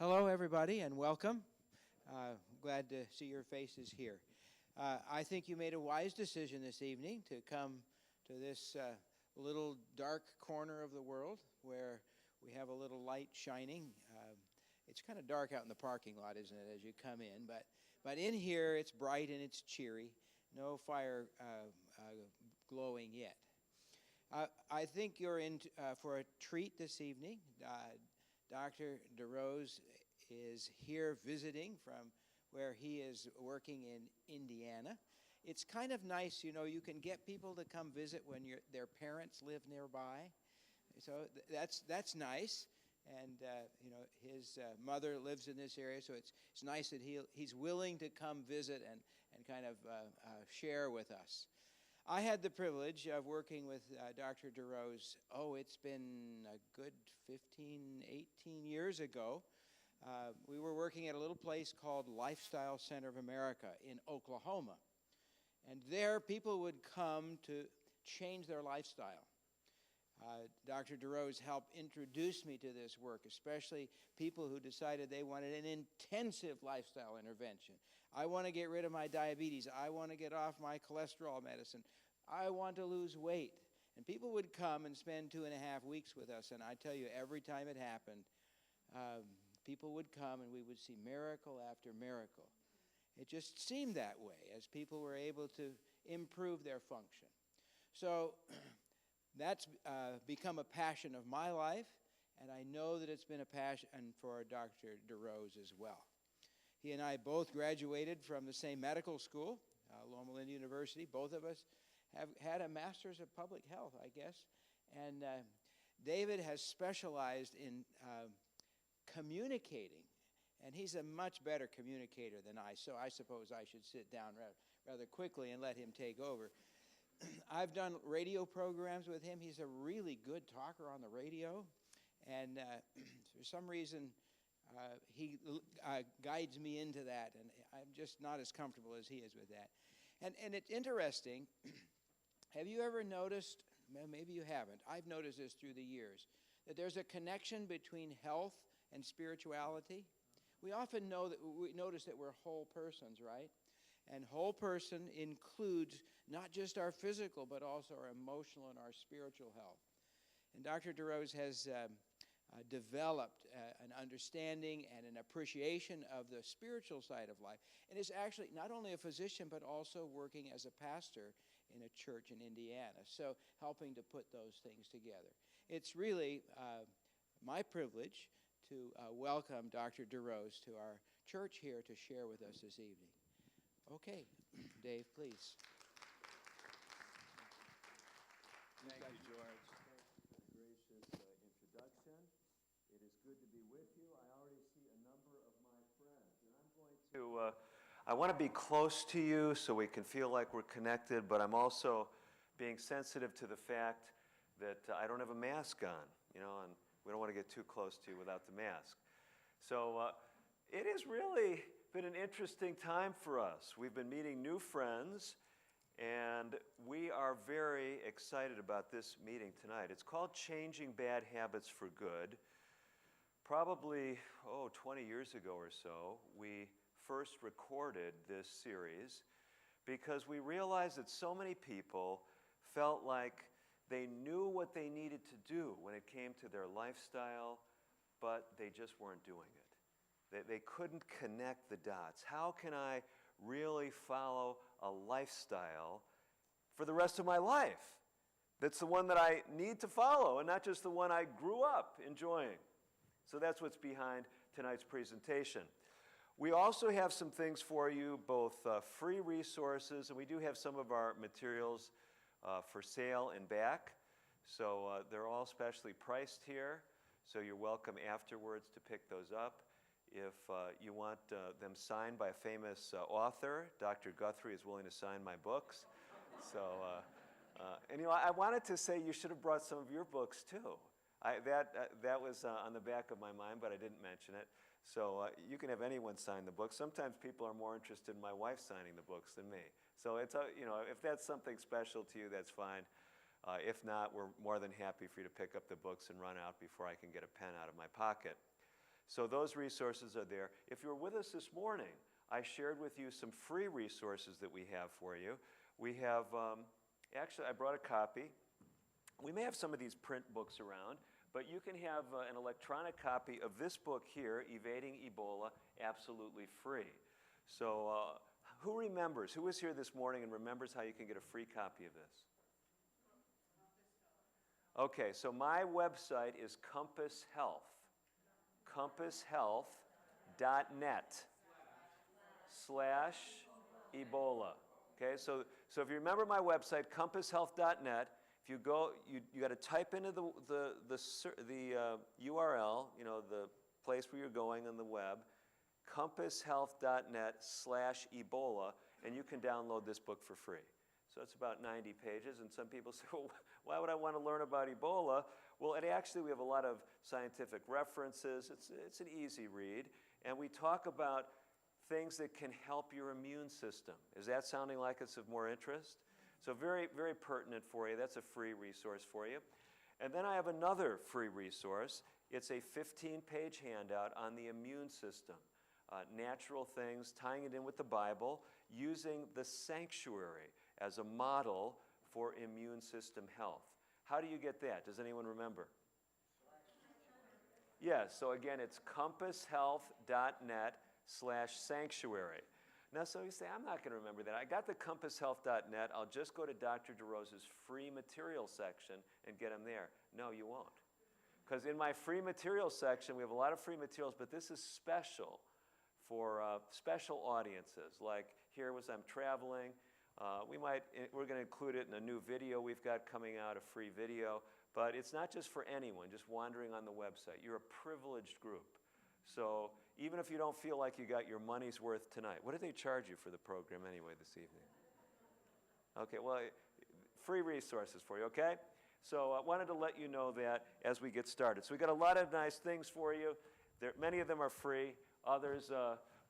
Hello, everybody, and welcome. Glad to see your faces here. I think you made a wise decision this evening to come to this little dark corner of the world where we have a little light shining. It's kind of dark out in the parking lot, isn't it, as you come in? But in here, it's bright and it's cheery. No fire glowing yet. I think you're in for a treat this evening. Dr. DeRose is here visiting from where he is working in Indiana. It's kind of nice, you can get people to come visit when their parents live nearby. So that's nice. And, his mother lives in this area, so it's nice that he's willing to come visit and kind of share with us. I had the privilege of working with Dr. DeRose, it's been a good 15, 18 years ago. We were working at a little place called Lifestyle Center of America in Oklahoma. And there people would come to change their lifestyle. Dr. DeRose helped introduce me to this work, especially people who decided they wanted an intensive lifestyle intervention. I want to get rid of my diabetes. I want to get off my cholesterol medicine. I want to lose weight. And people would come and spend 2.5 weeks with us, and I tell you, every time it happened, people would come and we would see miracle after miracle. It just seemed that way as people were able to improve their function. So that's become a passion of my life, and I know that it's been a passion for Dr. DeRose as well. He and I both graduated from the same medical school, Loma Linda University. Both of us have had a master's of public health, I guess. And David has specialized in communicating, and he's a much better communicator than I, so I suppose I should sit down rather quickly and let him take over. I've done radio programs with him. He's a really good talker on the radio, and for some reason he guides me into that, and I'm just not as comfortable as he is with that. And it's interesting. Have you ever noticed, maybe you haven't, I've noticed this through the years, that there's a connection between health and spirituality? We often notice that we're whole persons, right? And whole person includes not just our physical, but also our emotional and our spiritual health. And Dr. DeRose has developed an understanding and an appreciation of the spiritual side of life, and is actually not only a physician, but also working as a pastor in a church in Indiana, so helping to put those things together. It's really my privilege to welcome Dr. DeRose to our church here to share with us this evening. Okay, Dave, please. Thank you, George. For the gracious introduction. It is good to be with you. I already see a number of my friends, and I'm going to. I want to be close to you so we can feel like we're connected, but I'm also being sensitive to the fact that I don't have a mask on, and we don't want to get too close to you without the mask. So it has really been an interesting time for us. We've been meeting new friends, and we are very excited about this meeting tonight. It's called Changing Bad Habits for Good. Probably, 20 years ago or so, we first recorded this series because we realized that so many people felt like they knew what they needed to do when it came to their lifestyle, but they just weren't doing it. They couldn't connect the dots. How can I really follow a lifestyle for the rest of my life that's the one that I need to follow and not just the one I grew up enjoying? So that's what's behind tonight's presentation. We also have some things for you, both free resources, and we do have some of our materials for sale and back. So they're all specially priced here, so you're welcome afterwards to pick those up. If you want them signed by a famous author, Dr. Guthrie is willing to sign my books. So, I wanted to say you should have brought some of your books too. That was on the back of my mind, but I didn't mention it. So you can have anyone sign the book. Sometimes people are more interested in my wife signing the books than me. So it's if that's something special to you, that's fine. If not, we're more than happy for you to pick up the books and run out before I can get a pen out of my pocket. So those resources are there. If you were with us this morning, I shared with you some free resources that we have for you. We have, actually, I brought a copy. We may have some of these print books around, but you can have an electronic copy of this book here, Evading Ebola, absolutely free. So who remembers, who was here this morning and remembers how you can get a free copy of this? Okay, so my website is Compass Health, compasshealth.net/Ebola. Okay, so if you remember my website, compasshealth.net, if you go, you got to type into the URL, the place where you're going on the web, compasshealth.net/Ebola, and you can download this book for free. So it's about 90 pages, and some people say, well, why would I want to learn about Ebola? Well, we have a lot of scientific references. It's an easy read, and we talk about things that can help your immune system. Is that sounding like it's of more interest? So very, very pertinent for you. That's a free resource for you. And then I have another free resource. It's a 15-page handout on the immune system. Natural things, tying it in with the Bible, using the sanctuary as a model for immune system health. How do you get that? Does anyone remember? Yes, so again, it's compasshealth.net/sanctuary. Now, so you say, I'm not going to remember that. I got the compasshealth.net. I'll just go to Dr. DeRose's free material section and get them there. No, you won't. Because in my free materials section, we have a lot of free materials, but this is special for special audiences. Like here was I'm traveling. We're going to include it in a new video we've got coming out, a free video. But it's not just for anyone, just wandering on the website. You're a privileged group. So even if you don't feel like you got your money's worth tonight, what do they charge you for the program anyway this evening? Okay, well, free resources for you, okay? So I wanted to let you know that as we get started. So we got a lot of nice things for you. Many of them are free. Others,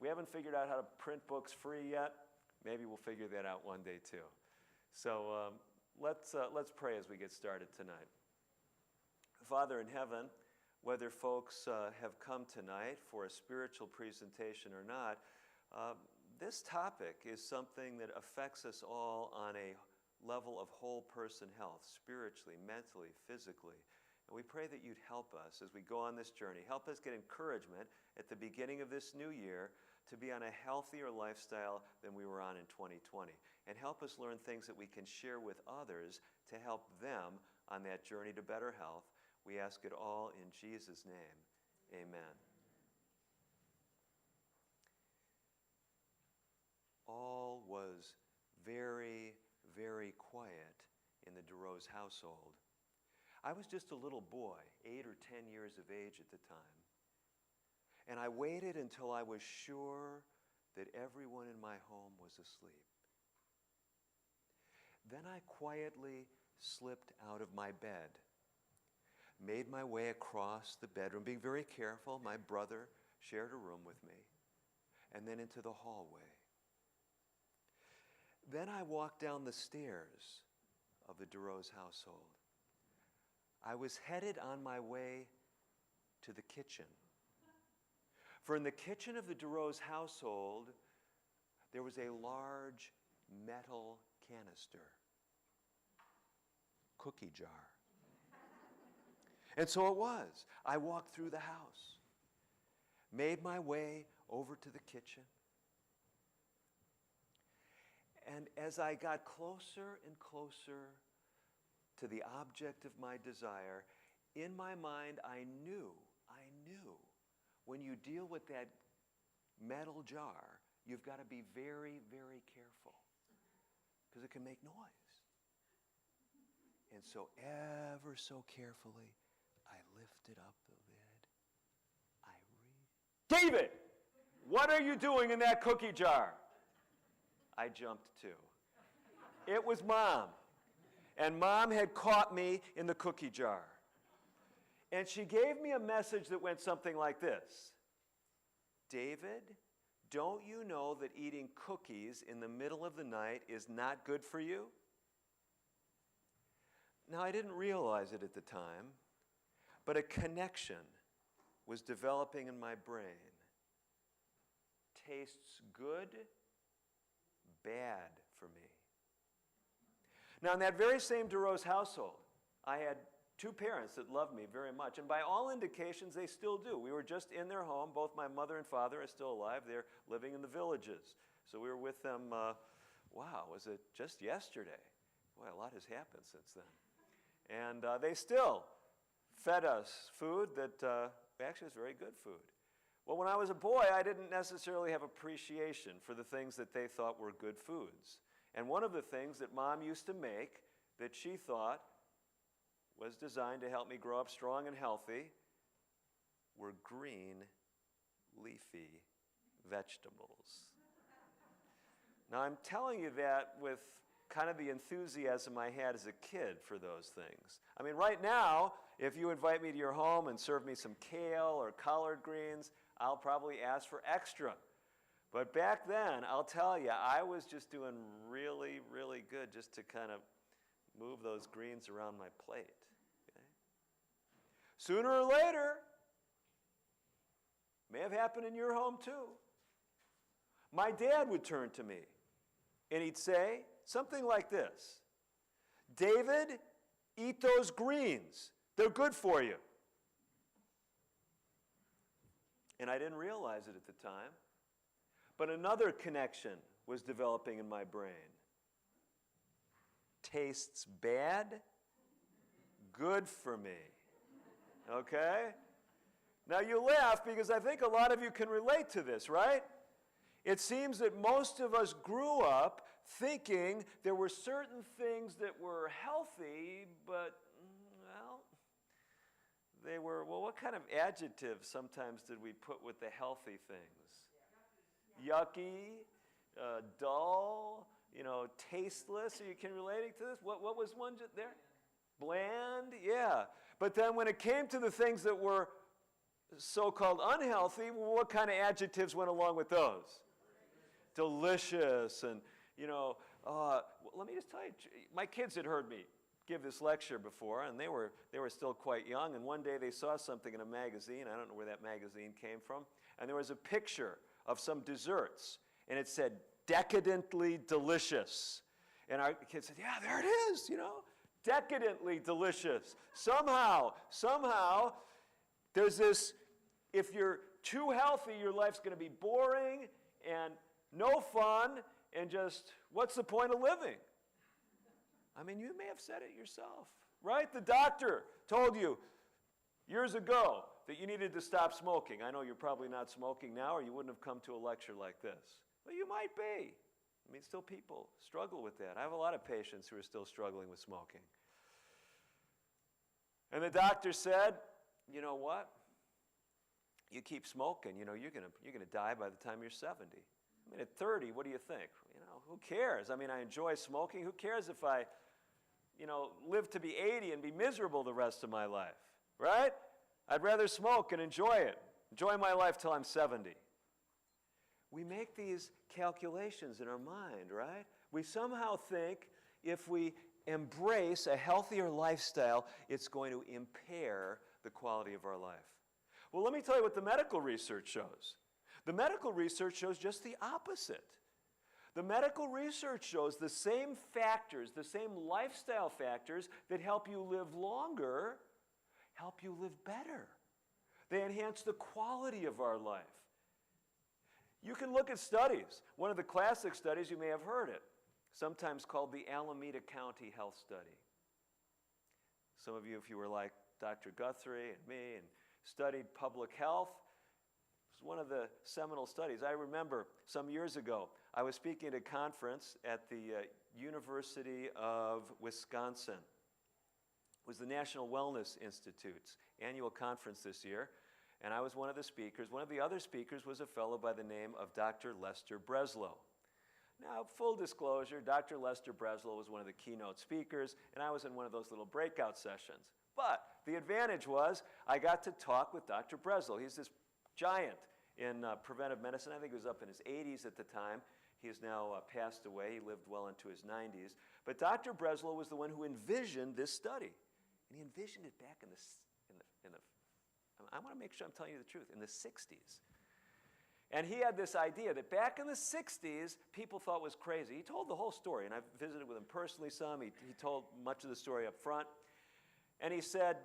we haven't figured out how to print books free yet. Maybe we'll figure that out one day too. So let's pray as we get started tonight. Father in heaven, whether folks have come tonight for a spiritual presentation or not, this topic is something that affects us all on a level of whole person health, spiritually, mentally, physically. And we pray that you'd help us as we go on this journey. Help us get encouragement at the beginning of this new year to be on a healthier lifestyle than we were on in 2020. And help us learn things that we can share with others to help them on that journey to better health. We ask it all in Jesus' name. Amen. All was very, very quiet in the DeRose household. I was just a little boy, 8 or 10 years of age at the time. And I waited until I was sure that everyone in my home was asleep. Then I quietly slipped out of my bed, made my way across the bedroom, being very careful. My brother shared a room with me, and then into the hallway. Then I walked down the stairs of the DeRose household. I was headed on my way to the kitchen. For in the kitchen of the DeRose household, there was a large metal canister, cookie jar. And so it was. I walked through the house, made my way over to the kitchen. And as I got closer and closer to the object of my desire, in my mind I knew, when you deal with that metal jar, you've got to be very, very careful because it can make noise. And so ever so carefully, I lifted up the lid. David, what are you doing in that cookie jar? I jumped too. It was Mom. And Mom had caught me in the cookie jar. And she gave me a message that went something like this. David, don't you know that eating cookies in the middle of the night is not good for you? Now, I didn't realize it at the time, but a connection was developing in my brain. Tastes good, bad for me. Now, in that very same DeRose household, I had two parents that loved me very much, and by all indications, they still do. We were just in their home. Both my mother and father are still alive. They're living in the Villages. So we were with them, was it just yesterday? Boy, a lot has happened since then. And they still fed us food that actually is very good food. Well, when I was a boy, I didn't necessarily have appreciation for the things that they thought were good foods. And one of the things that Mom used to make that she thought was designed to help me grow up strong and healthy were green, leafy vegetables. Now, I'm telling you that with kind of the enthusiasm I had as a kid for those things. I mean, right now, if you invite me to your home and serve me some kale or collard greens, I'll probably ask for extra. But back then, I'll tell you, I was just doing really, really good just to kind of move those greens around my plate. Okay? Sooner or later, may have happened in your home too, my dad would turn to me and he'd say something like this: David, eat those greens. They're good for you. And I didn't realize it at the time, but another connection was developing in my brain. Tastes bad, good for me. Okay? Now you laugh because I think a lot of you can relate to this, right? It seems that most of us grew up thinking there were certain things that were healthy, but, they were, what kind of adjectives sometimes did we put with the healthy things? Yucky, dull, tasteless. Are you relating to this? What was one there? Bland, yeah. But then when it came to the things that were so-called unhealthy, what kind of adjectives went along with those? Delicious and, let me just tell you, my kids had heard me give this lecture before, and they were still quite young, and one day they saw something in a magazine. I don't know where that magazine came from, and there was a picture of some desserts, and it said, decadently delicious. And our kids said, yeah, there it is, decadently delicious. Somehow, there's this, if you're too healthy, your life's going to be boring and no fun, and just, what's the point of living? I mean, you may have said it yourself, right? The doctor told you years ago that you needed to stop smoking. I know you're probably not smoking now, or you wouldn't have come to a lecture like this. Well, you might be. I mean, still people struggle with that. I have a lot of patients who are still struggling with smoking. And the doctor said, you know what? You keep smoking, you're gonna die by the time you're 70. I mean, at 30, what do you think? Who cares? I mean, I enjoy smoking. Who cares if I, live to be 80 and be miserable the rest of my life, right? I'd rather smoke and enjoy it. Enjoy my life till I'm 70. We make these calculations in our mind, right? We somehow think if we embrace a healthier lifestyle, it's going to impair the quality of our life. Well, let me tell you what the medical research shows. The medical research shows just the opposite. The medical research shows the same factors, the same lifestyle factors that help you live longer, help you live better. They enhance the quality of our life. You can look at studies. One of the classic studies, you may have heard it, sometimes called the Alameda County Health Study. Some of you, if you were like Dr. Guthrie and me and studied public health, it was one of the seminal studies. I remember some years ago, I was speaking at a conference at the University of Wisconsin. It was the National Wellness Institute's annual conference this year, and I was one of the speakers. One of the other speakers was a fellow by the name of Dr. Lester Breslow. Now, full disclosure, Dr. Lester Breslow was one of the keynote speakers, and I was in one of those little breakout sessions. But the advantage was I got to talk with Dr. Breslow. He's this giant in preventive medicine. I think he was up in his 80s at the time. He has now passed away. He lived well into his 90s. But Dr. Breslow was the one who envisioned this study. And he envisioned it back in the I want to make sure I'm telling you the truth, in the 60s. And he had this idea that back in the 60s, people thought was crazy. He told the whole story, and I've visited with him personally some. He told much of the story up front. And he said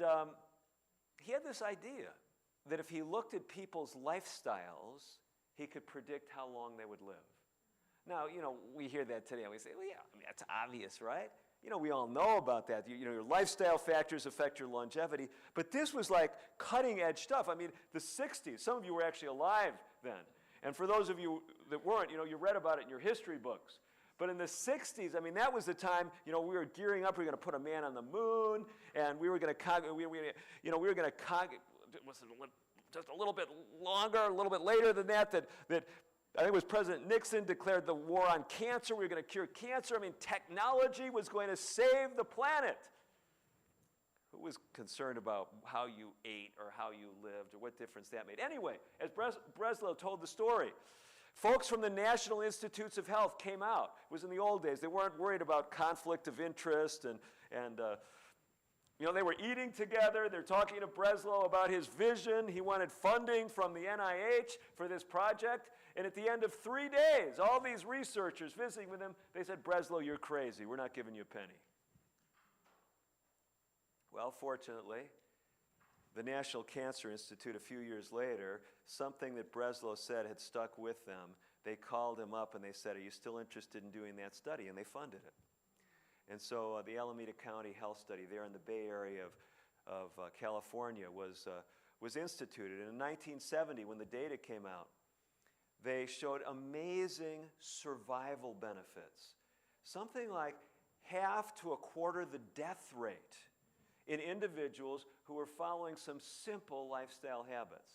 he had this idea that if he looked at people's lifestyles, he could predict how long they would live. Now, we hear that today, and we say, well, yeah, I mean, that's obvious, right? We all know about that. Your lifestyle factors affect your longevity. But this was like cutting-edge stuff. I mean, the 60s, some of you were actually alive then. And for those of you that weren't, you read about it in your history books. But in the 60s, I mean, that was the time, we were gearing up. We were going to put a man on the moon, and we were going to, just a little bit longer, a little bit later than that I think it was President Nixon declared the war on cancer. We were going to cure cancer. I mean, technology was going to save the planet. Who was concerned about how you ate or how you lived or what difference that made? Anyway, as Breslow told the story, folks from the National Institutes of Health came out. It was in the old days. They weren't worried about conflict of interest and they were eating together. They're talking to Breslow about his vision. He wanted funding from the NIH for this project. And at the end of 3 days, all these researchers visiting with him, they said, Breslow, you're crazy. We're not giving you a penny. Well, fortunately, the National Cancer Institute, a few years later, something that Breslow said had stuck with them. They called him up and they said, are you still interested in doing that study? And they funded it. And so the Alameda County Health Study there in the Bay Area of California was instituted. And in 1970, when the data came out, they showed amazing survival benefits. Something like half to a quarter the death rate in individuals who were following some simple lifestyle habits.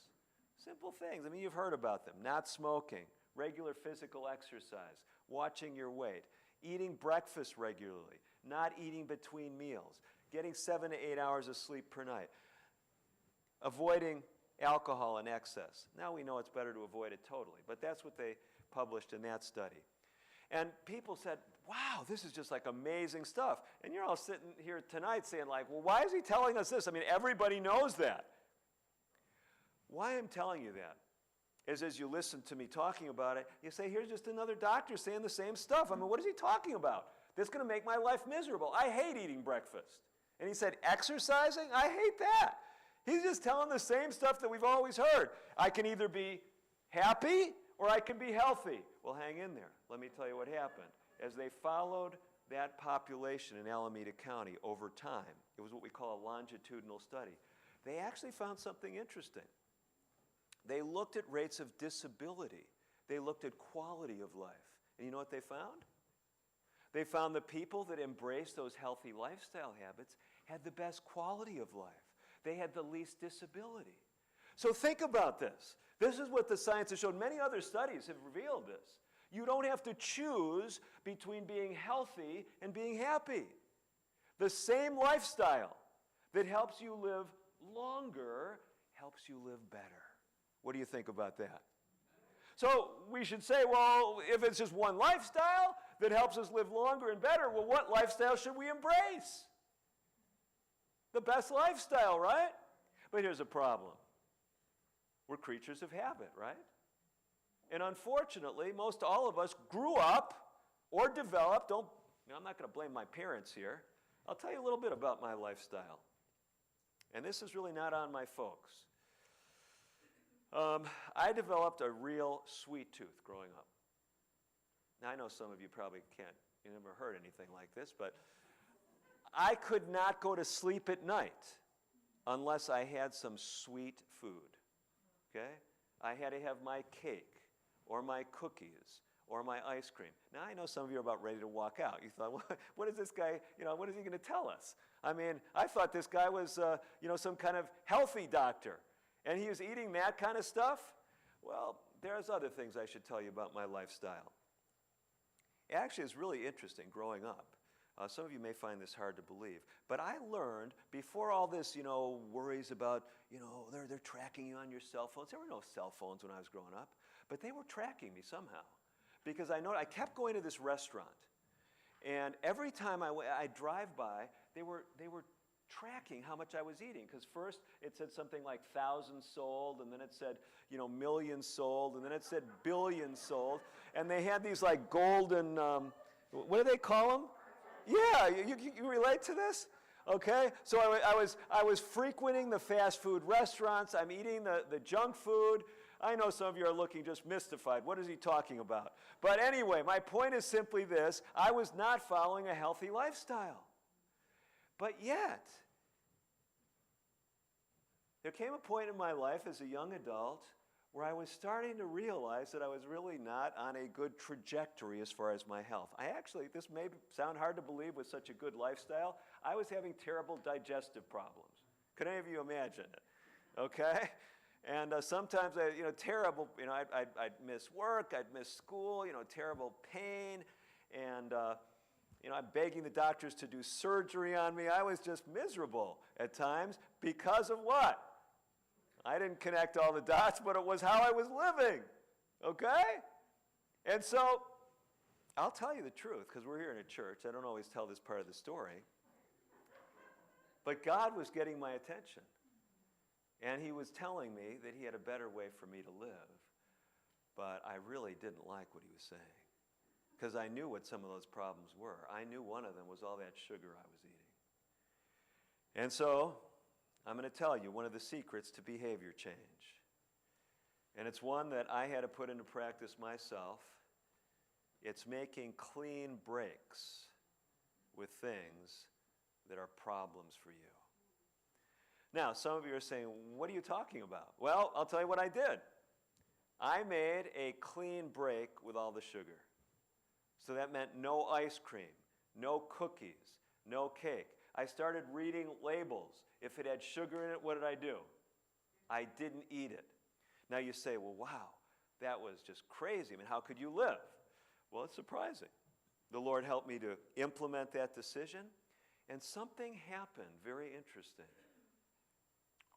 Simple things. I mean, you've heard about them. Not smoking, regular physical exercise, watching your weight, eating breakfast regularly, not eating between meals, getting 7 to 8 hours of sleep per night, avoiding alcohol in excess. Now we know it's better to avoid it totally, but that's what they published in that study. And people said, wow, this is just like amazing stuff. And you're all sitting here tonight saying like, well, why is he telling us this? I mean, everybody knows that. Why I'm telling you that is as you listen to me talking about it, you say, here's just another doctor saying the same stuff. I mean, what is he talking about? That's going to make my life miserable. I hate eating breakfast. And he said, exercising? I hate that. He's just telling the same stuff that we've always heard. I can either be happy or I can be healthy. Well, hang in there. Let me tell you what happened. As they followed that population in Alameda County over time, it was what we call a longitudinal study, they actually found something interesting. They looked at rates of disability. They looked at quality of life. And you know what they found? They found the people that embraced those healthy lifestyle habits had the best quality of life. They had the least disability. So think about this. This is what the science has shown. Many other studies have revealed this. You don't have to choose between being healthy and being happy. The same lifestyle that helps you live longer helps you live better. What do you think about that? So we should say, well, if it's just one lifestyle that helps us live longer and better, well, what lifestyle should we embrace? The best lifestyle, right? But here's a problem. We're creatures of habit, right? And unfortunately, most all of us grew up or developed, I'm not going to blame my parents here. I'll tell you a little bit about my lifestyle. And this is really not on my folks. I developed a real sweet tooth growing up. Now, I know some of you probably you never heard anything like this, but I could not go to sleep at night unless I had some sweet food, okay? I had to have my cake or my cookies or my ice cream. Now, I know some of you are about ready to walk out. You thought, well, what is this guy, what is he going to tell us? I mean, I thought this guy was, some kind of healthy doctor, and he was eating that kind of stuff. Well, there's other things I should tell you about my lifestyle. Actually, it's really interesting growing up. Some of you may find this hard to believe, but I learned before all this, worries about, they're tracking you on your cell phones. There were no cell phones when I was growing up, but they were tracking me somehow because I kept going to this restaurant, and every time I drive by, they were tracking how much I was eating, because first it said something like 1,000 sold, and then it said, millions sold, and then it said billions sold, and they had these like golden, what do they call them? Yeah, you relate to this? Okay, so I was frequenting the fast food restaurants. I'm eating the junk food. I know some of you are looking just mystified. What is he talking about? But anyway, my point is simply this. I was not following a healthy lifestyle. But yet, there came a point in my life as a young adult where I was starting to realize that I was really not on a good trajectory as far as my health. This may sound hard to believe with such a good lifestyle, I was having terrible digestive problems. Could any of you imagine it? Okay? And sometimes, terrible, I'd miss work, I'd miss school, terrible pain, and, I'm begging the doctors to do surgery on me. I was just miserable at times because of what? I didn't connect all the dots, but it was how I was living, okay? And so, I'll tell you the truth, because we're here in a church. I don't always tell this part of the story. But God was getting my attention. And he was telling me that he had a better way for me to live. But I really didn't like what he was saying, because I knew what some of those problems were. I knew one of them was all that sugar I was eating. And so, I'm going to tell you one of the secrets to behavior change. And it's one that I had to put into practice myself. It's making clean breaks with things that are problems for you. Now, some of you are saying, what are you talking about? Well, I'll tell you what I did. I made a clean break with all the sugar. So that meant no ice cream, no cookies, no cake. I started reading labels. If it had sugar in it, what did I do? I didn't eat it. Now you say, well, wow, that was just crazy. I mean, how could you live? Well, it's surprising. The Lord helped me to implement that decision, and something happened very interesting.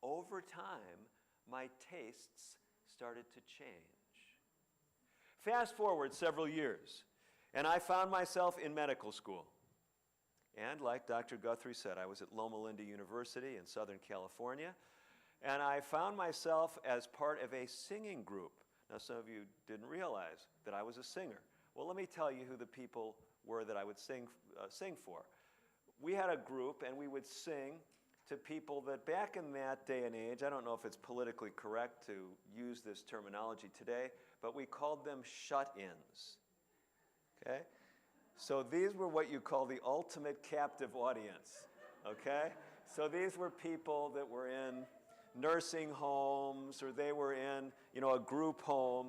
Over time, my tastes started to change. Fast forward several years, and I found myself in medical school. And like Dr. Guthrie said, I was at Loma Linda University in Southern California, and I found myself as part of a singing group. Now, some of you didn't realize that I was a singer. Well, let me tell you who the people were that I would sing for. We had a group, and we would sing to people that back in that day and age, I don't know if it's politically correct to use this terminology today, but we called them shut-ins. Okay? So these were what you call the ultimate captive audience, okay? So these were people that were in nursing homes, or they were in, a group home,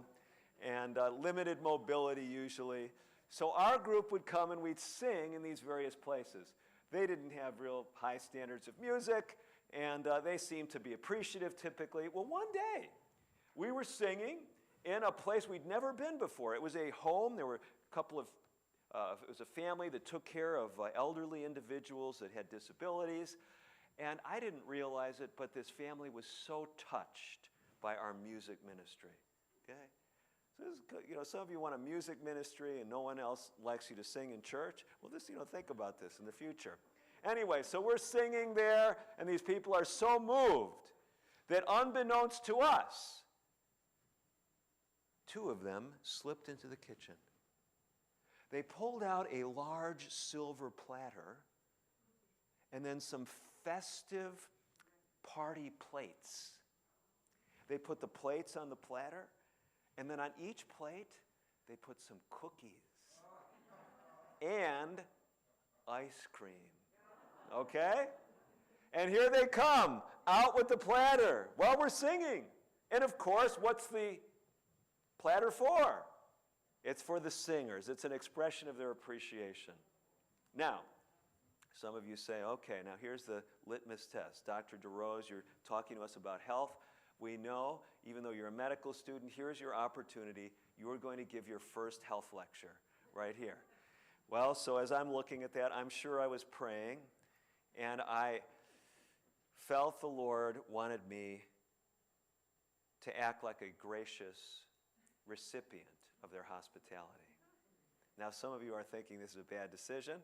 and limited mobility usually. So our group would come and we'd sing in these various places. They didn't have real high standards of music, and they seemed to be appreciative typically. Well, one day, we were singing in a place we'd never been before. It was a home. There were a couple of it was a family that took care of elderly individuals that had disabilities. And I didn't realize it, but this family was so touched by our music ministry. Okay? So this, some of you want a music ministry and no one else likes you to sing in church. Well, just, think about this in the future. Anyway, so we're singing there, and these people are so moved that unbeknownst to us, two of them slipped into the kitchen. They pulled out a large silver platter and then some festive party plates. They put the plates on the platter, and then on each plate, they put some cookies and ice cream. Okay? And here they come, out with the platter while we're singing. And of course, what's the platter for? It's for the singers. It's an expression of their appreciation. Now, some of you say, okay, now here's the litmus test. Dr. DeRose, you're talking to us about health. We know, even though you're a medical student, here's your opportunity. You are going to give your first health lecture right here. Well, so as I'm looking at that, I'm sure I was praying, and I felt the Lord wanted me to act like a gracious recipient of their hospitality. Now, some of you are thinking this is a bad decision.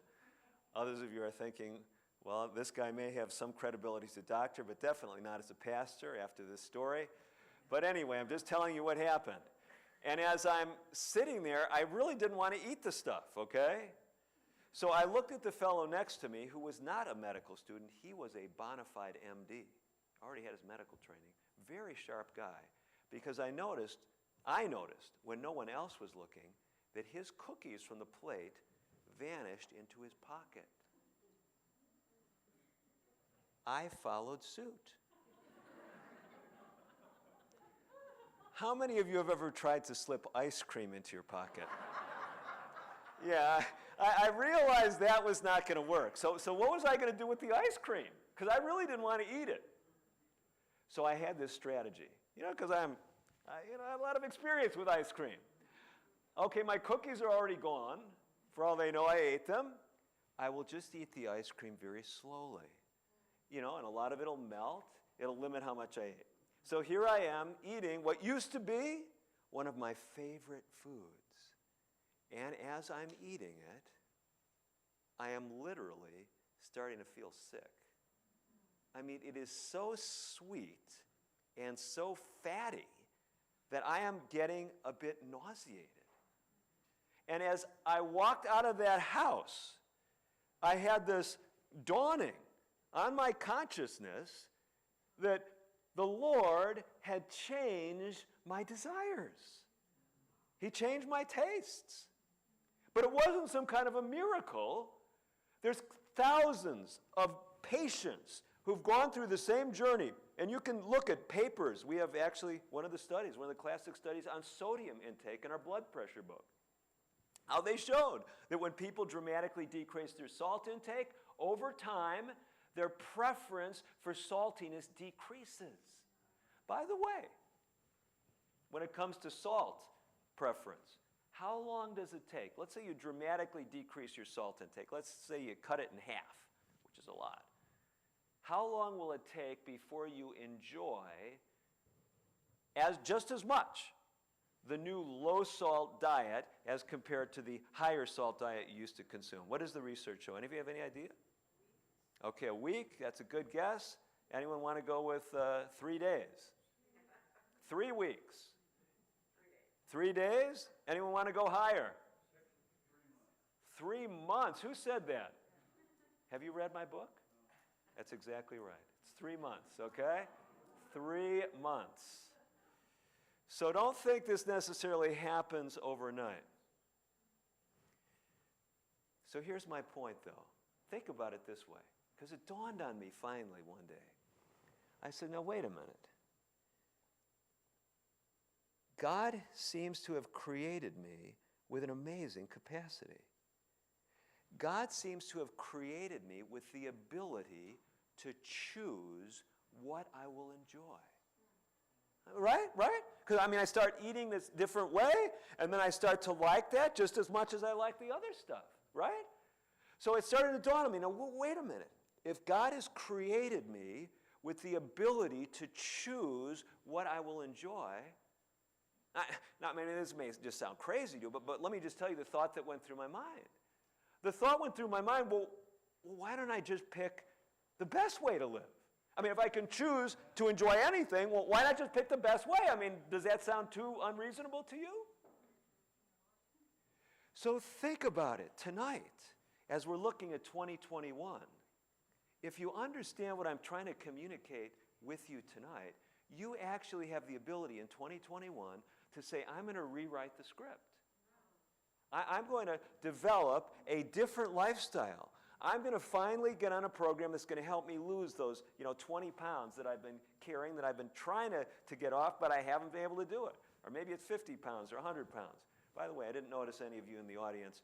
Others of you are thinking, Well, this guy may have some credibility as a doctor, but definitely not as a pastor after this story. But anyway, I'm just telling you what happened. And as I'm sitting there, I really didn't want to eat the stuff, okay? So I looked at the fellow next to me who was not a medical student. He was a bona fide MD, already had his medical training. Very sharp guy, because I noticed when no one else was looking that his cookies from the plate vanished into his pocket. I followed suit. How many of you have ever tried to slip ice cream into your pocket? Yeah, I realized that was not going to work. So what was I going to do with the ice cream? Because I really didn't want to eat it. So I had this strategy, because I have a lot of experience with ice cream. Okay, my cookies are already gone. For all they know, I ate them. I will just eat the ice cream very slowly. And a lot of it will melt. It'll limit how much I ate. So here I am eating what used to be one of my favorite foods. And as I'm eating it, I am literally starting to feel sick. I mean, it is so sweet and so fatty that I am getting a bit nauseated. And as I walked out of that house, I had this dawning on my consciousness that the Lord had changed my desires. He changed my tastes. But it wasn't some kind of a miracle. There's thousands of patients who've gone through the same journey. And you can look at papers. We have actually one of the classic studies on sodium intake in our blood pressure book. How they showed that when people dramatically decreased their salt intake, over time, their preference for saltiness decreases. By the way, when it comes to salt preference, how long does it take? Let's say you dramatically decrease your salt intake. Let's say you cut it in half, which is a lot. How long will it take before you enjoy just as much the new low-salt diet as compared to the higher salt diet you used to consume? What does the research show? Any of you have any idea? Okay, a week, that's a good guess. Anyone want to go with 3 days? 3 weeks. 3 days? Anyone want to go higher? 3 months. Who said that? Have you read my book? That's exactly right. It's 3 months, okay? 3 months. So don't think this necessarily happens overnight. So here's my point, though. Think about it this way, because it dawned on me finally one day. I said, now wait a minute. God seems to have created me with an amazing capacity. God seems to have created me with the ability to choose what I will enjoy. Right? Because, I start eating this different way, and then I start to like that just as much as I like the other stuff, right? So it started to dawn on me, now, wait a minute. If God has created me with the ability to choose what I will enjoy, this may just sound crazy to you, but let me just tell you the thought that went through my mind. The thought went through my mind, well, why don't I just pick the best way to live? If I can choose to enjoy anything, well, why not just pick the best way? Does that sound too unreasonable to you? So think about it tonight as we're looking at 2021. If you understand what I'm trying to communicate with you tonight, you actually have the ability in 2021 to say, I'm going to rewrite the script. I'm going to develop a different lifestyle. I'm going to finally get on a program that's going to help me lose those 20 pounds that I've been carrying, that I've been trying to get off, but I haven't been able to do it. Or maybe it's 50 pounds or 100 pounds. By the way, I didn't notice any of you in the audience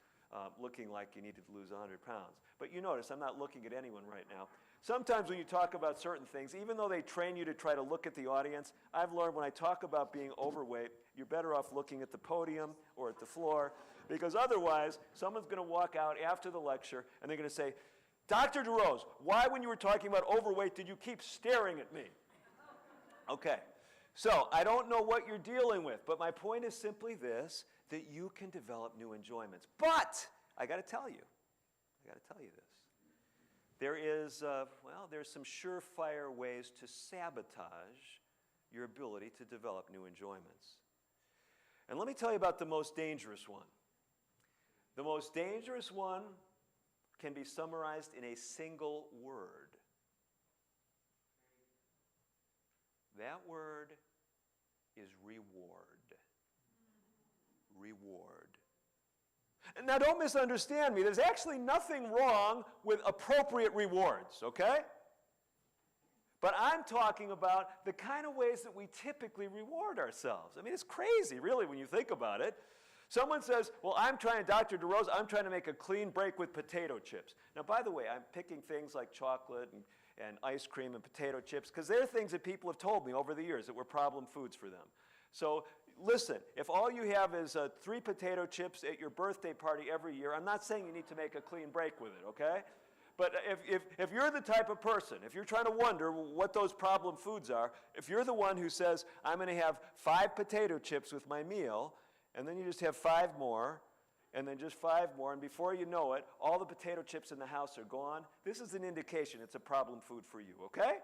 looking like you needed to lose 100 pounds. But you notice I'm not looking at anyone right now. Sometimes when you talk about certain things, even though they train you to try to look at the audience, I've learned when I talk about being overweight, you're better off looking at the podium or at the floor, because otherwise someone's going to walk out after the lecture and they're going to say, Dr. DeRose, why when you were talking about overweight did you keep staring at me? Okay, so I don't know what you're dealing with, but my point is simply this, that you can develop new enjoyments. But I got to tell you this. there's some surefire ways to sabotage your ability to develop new enjoyments. And let me tell you about the most dangerous one. The most dangerous one can be summarized in a single word. That word is reward. Reward. And now don't misunderstand me. There's actually nothing wrong with appropriate rewards, okay? But I'm talking about the kind of ways that we typically reward ourselves. I mean, it's crazy, really, when you think about it. Someone says, well, Dr. DeRose, I'm trying to make a clean break with potato chips. Now, by the way, I'm picking things like chocolate and ice cream and potato chips because they're things that people have told me over the years that were problem foods for them. So listen, if all you have is 3 potato chips at your birthday party every year, I'm not saying you need to make a clean break with it, okay? But if you're the type of person, if you're trying to wonder what those problem foods are, if you're the one who says, I'm going to have 5 potato chips with my meal, and then you just have 5 more, and then just 5 more, and before you know it, all the potato chips in the house are gone, this is an indication it's a problem food for you, okay?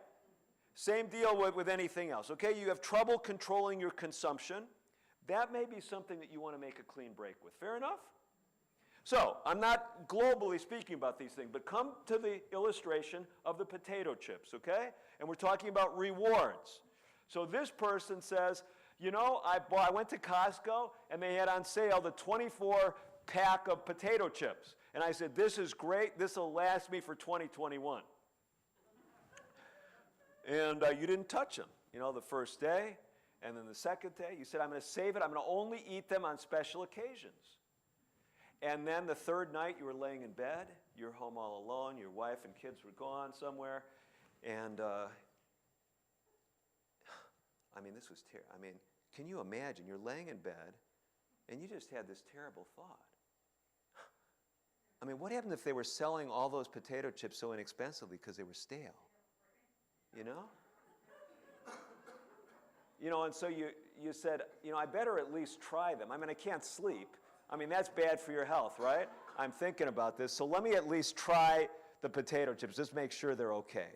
Same deal with anything else, okay? You have trouble controlling your consumption. That may be something that you want to make a clean break with. Fair enough? So, I'm not globally speaking about these things, but come to the illustration of the potato chips, okay? And we're talking about rewards. So this person says, you know, I went to Costco, and they had on sale the 24-pack of potato chips. And I said, this is great. This will last me for 2021. And you didn't touch them, you know, the first day. And then the second day, you said, I'm going to save it. I'm going to only eat them on special occasions. And then the third night, you were laying in bed. You're home all alone. Your wife and kids were gone somewhere. And, I mean, this was terrible. I mean, can you imagine? You're laying in bed, and you just had this terrible thought. I mean, what happened if they were selling all those potato chips so inexpensively because they were stale? You know? You know, and so you said, you know, I better at least try them. I mean, I can't sleep. I mean, that's bad for your health, right? I'm thinking about this, so let me at least try the potato chips. Just make sure they're okay,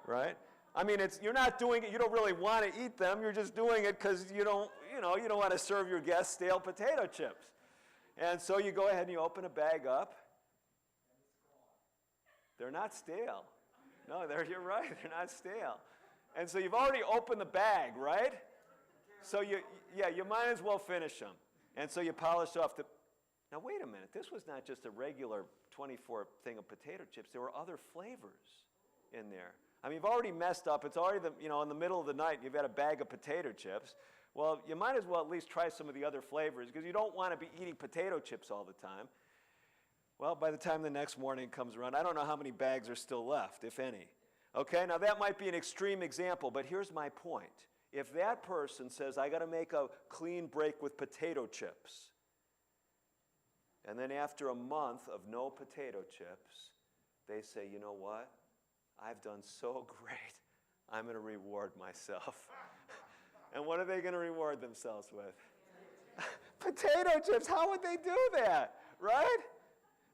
right? I mean, you're not doing it, you don't really want to eat them. You're just doing it because you don't want to serve your guests stale potato chips. And so you go ahead and you open a bag up. They're not stale. No, you're right, they're not stale. And so you've already opened the bag, right? So you might as well finish them. And so you polish off the... Now wait a minute, this was not just a regular 24 thing of potato chips. There were other flavors in there. I mean, you've already messed up. It's already, in the middle of the night, you've got a bag of potato chips. Well, you might as well at least try some of the other flavors because you don't want to be eating potato chips all the time. Well, by the time the next morning comes around, I don't know how many bags are still left, if any. Okay, now that might be an extreme example, but here's my point. If that person says, I got to make a clean break with potato chips, and then after a month of no potato chips, they say, you know what? I've done so great, I'm going to reward myself. And what are they going to reward themselves with? Potato chips, how would they do that, right?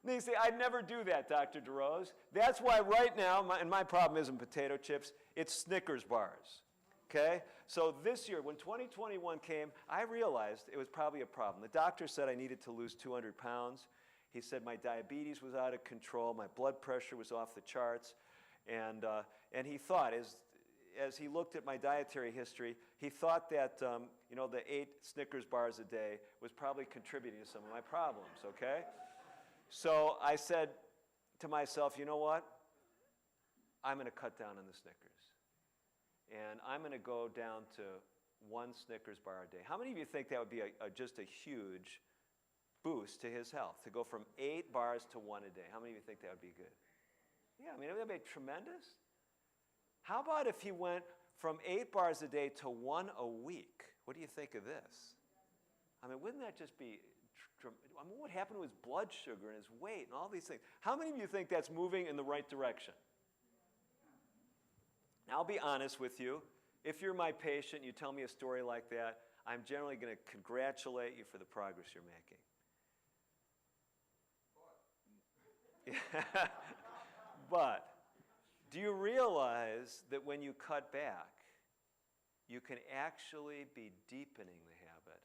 And you say, I'd never do that, Dr. DeRose. That's why right now, my problem isn't potato chips, it's Snickers bars, okay? So this year, when 2021 came, I realized it was probably a problem. The doctor said I needed to lose 200 pounds. He said my diabetes was out of control, my blood pressure was off the charts, and he thought, as he looked at my dietary history, he thought that the 8 Snickers bars a day was probably contributing to some of my problems, okay? So I said to myself, you know what? I'm going to cut down on the Snickers. And I'm going to go down to 1 Snickers bar a day. How many of you think that would be just a huge boost to his health, to go from 8 bars to 1 a day? How many of you think that would be good? Yeah, I mean, that would be tremendous. How about if he went from 8 bars a day to 1 a week? What do you think of this? I mean, wouldn't that just be... I mean, what happened to his blood sugar and his weight and all these things? How many of you think that's moving in the right direction? Now, I'll be honest with you. If you're my patient, you tell me a story like that, I'm generally going to congratulate you for the progress you're making. But Do you realize that when you cut back, you can actually be deepening the habit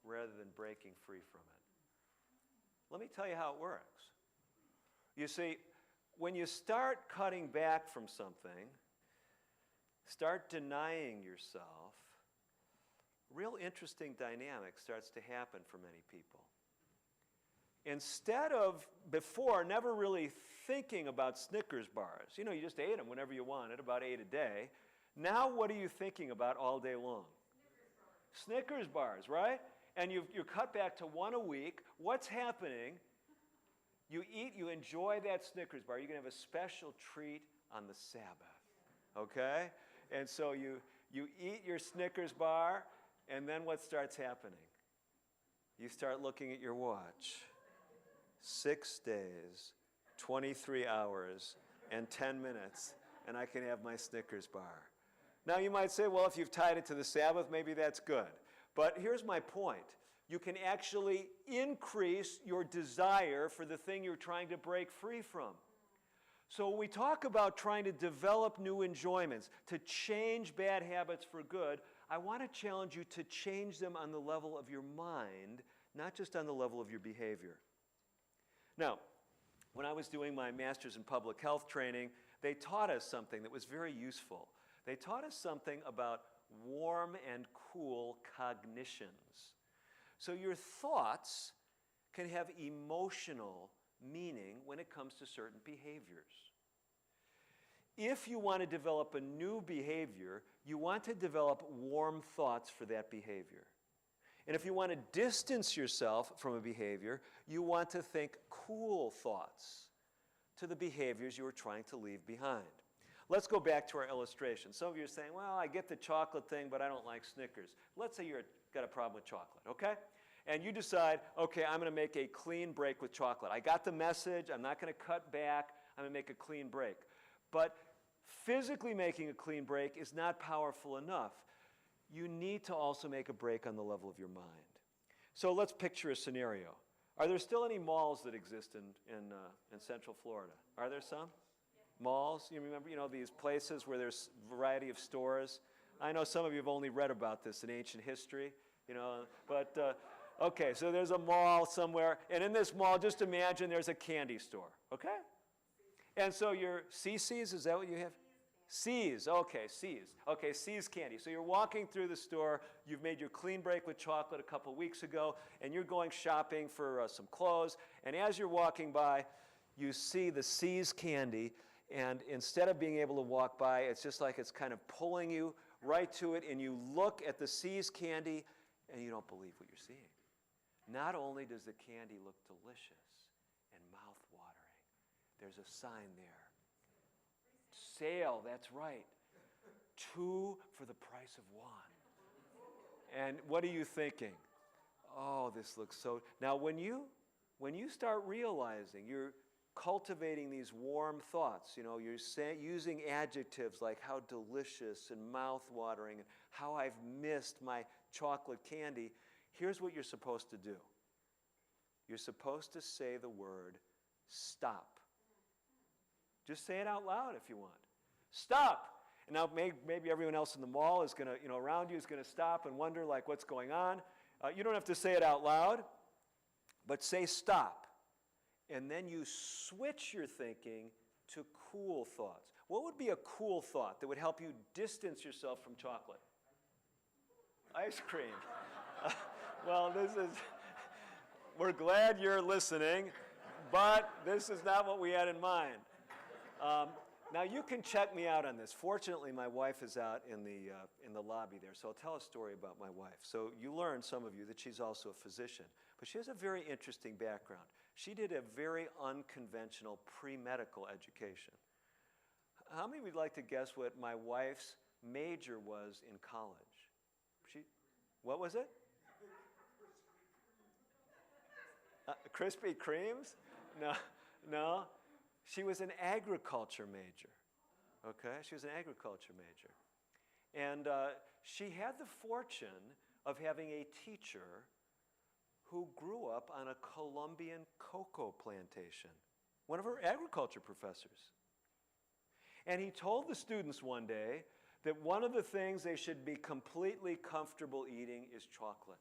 rather than breaking free from it? Let me tell you how it works. You see, when you start cutting back from something, start denying yourself, real interesting dynamic starts to happen for many people. Instead of before never really thinking about Snickers bars, you just ate them whenever you wanted, about 8 a day. Now what are you thinking about all day long? Snickers bars, right? And you cut back to 1 a week. What's happening? You eat, you enjoy that Snickers bar. You're going to have a special treat on the Sabbath, okay? And so you eat your Snickers bar, and then what starts happening? You start looking at your watch. 6 days, 23 hours, and 10 minutes, and I can have my Snickers bar. Now you might say, well, if you've tied it to the Sabbath, maybe that's good. But here's my point. You can actually increase your desire for the thing you're trying to break free from. So when we talk about trying to develop new enjoyments, to change bad habits for good, I want to challenge you to change them on the level of your mind, not just on the level of your behavior. Now, when I was doing my master's in public health training, they taught us something that was very useful. They taught us something about warm and cool cognitions. So your thoughts can have emotional meaning when it comes to certain behaviors. If you want to develop a new behavior, you want to develop warm thoughts for that behavior. And if you want to distance yourself from a behavior, you want to think cool thoughts to the behaviors you are trying to leave behind. Let's go back to our illustration. Some of you are saying, well, I get the chocolate thing, but I don't like Snickers. Let's say you've got a problem with chocolate, okay? And you decide, okay, I'm going to make a clean break with chocolate. I got the message. I'm not going to cut back. I'm going to make a clean break. But physically making a clean break is not powerful enough. You need to also make a break on the level of your mind. So let's picture a scenario. Are there still any malls that exist in Central Florida? Are there some? Malls? You remember, these places where there's a variety of stores? I know some of you have only read about this in ancient history, but okay, so there's a mall somewhere, and in this mall, just imagine there's a candy store, okay? And so your CC's, is that what you have? C's, okay, C's. Okay, C's candy. So you're walking through the store, you've made your clean break with chocolate a couple weeks ago, and you're going shopping for some clothes, and as you're walking by, you see the C's candy, and instead of being able to walk by, it's just like it's kind of pulling you right to it, and you look at the C's candy, and you don't believe what you're seeing. Not only does the candy look delicious and mouth-watering, there's a sign there. Sale, that's right. 2 for the price of 1. And what are you thinking? Oh, this looks so... Now, when you start realizing you're cultivating these warm thoughts, you're using adjectives like how delicious and mouth-watering and how I've missed my chocolate candy, here's what you're supposed to do. You're supposed to say the word stop. Just say it out loud if you want. Stop! And now maybe everyone else in the mall is going to, around you is going to stop and wonder like what's going on. You don't have to say it out loud, but say stop. And then you switch your thinking to cool thoughts. What would be a cool thought that would help you distance yourself from chocolate? Ice cream. Well, we're glad you're listening, but this is not what we had in mind. Now, you can check me out on this. Fortunately, my wife is out in the lobby there, so I'll tell a story about my wife. So you learn, some of you, that she's also a physician, but she has a very interesting background. She did a very unconventional pre-medical education. How many would like to guess what my wife's major was in college? What was it? Krispy Kremes? No. She was an agriculture major, okay? She was an agriculture major. And she had the fortune of having a teacher who grew up on a Colombian cocoa plantation, one of her agriculture professors. And he told the students one day that one of the things they should be completely comfortable eating is chocolate.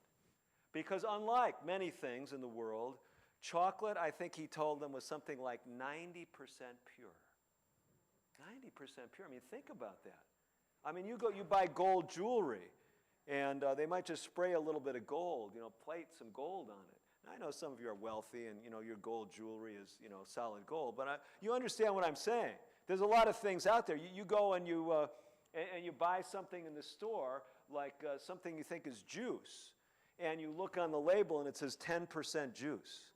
Because unlike many things in the world, chocolate, I think he told them, was something like 90% pure. 90% pure. I mean, think about that. I mean, you buy gold jewelry, and they might just spray a little bit of gold, plate some gold on it. Now, I know some of you are wealthy, and your gold jewelry is, solid gold, but you understand what I'm saying. There's a lot of things out there. You go and you buy something in the store, like something you think is juice, and you look on the label, and it says 10% juice.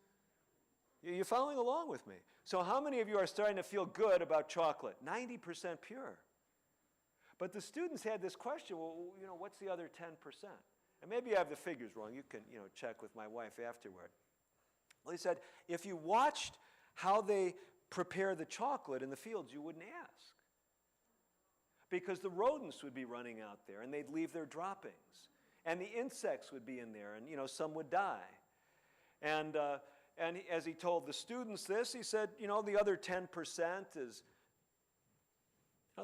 You're following along with me. So how many of you are starting to feel good about chocolate? 90% pure. But the students had this question, well, what's the other 10%? And maybe I have the figures wrong. You can, check with my wife afterward. Well, he said, if you watched how they prepare the chocolate in the fields, you wouldn't ask. Because the rodents would be running out there, and they'd leave their droppings. And the insects would be in there, and, some would die. And as he told the students this, he said, the other 10% is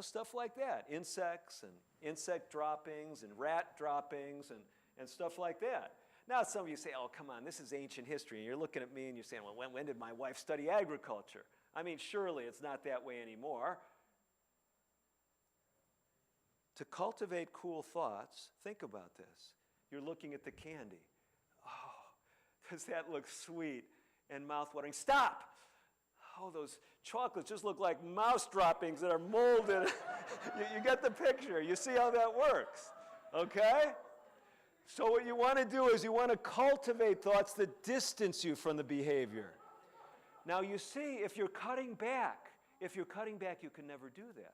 stuff like that, insects and insect droppings and rat droppings and stuff like that. Now some of you say, oh, come on, this is ancient history. And you're looking at me and you're saying, well, when did my wife study agriculture? I mean, surely it's not that way anymore. To cultivate cool thoughts, think about this. You're looking at the candy. Oh, does that look sweet and mouth-watering? Stop! Oh, those chocolates just look like mouse droppings that are molded. you get the picture. You see how that works, okay? So what you want to do is you want to cultivate thoughts that distance you from the behavior. Now, you see, if you're cutting back, you can never do that.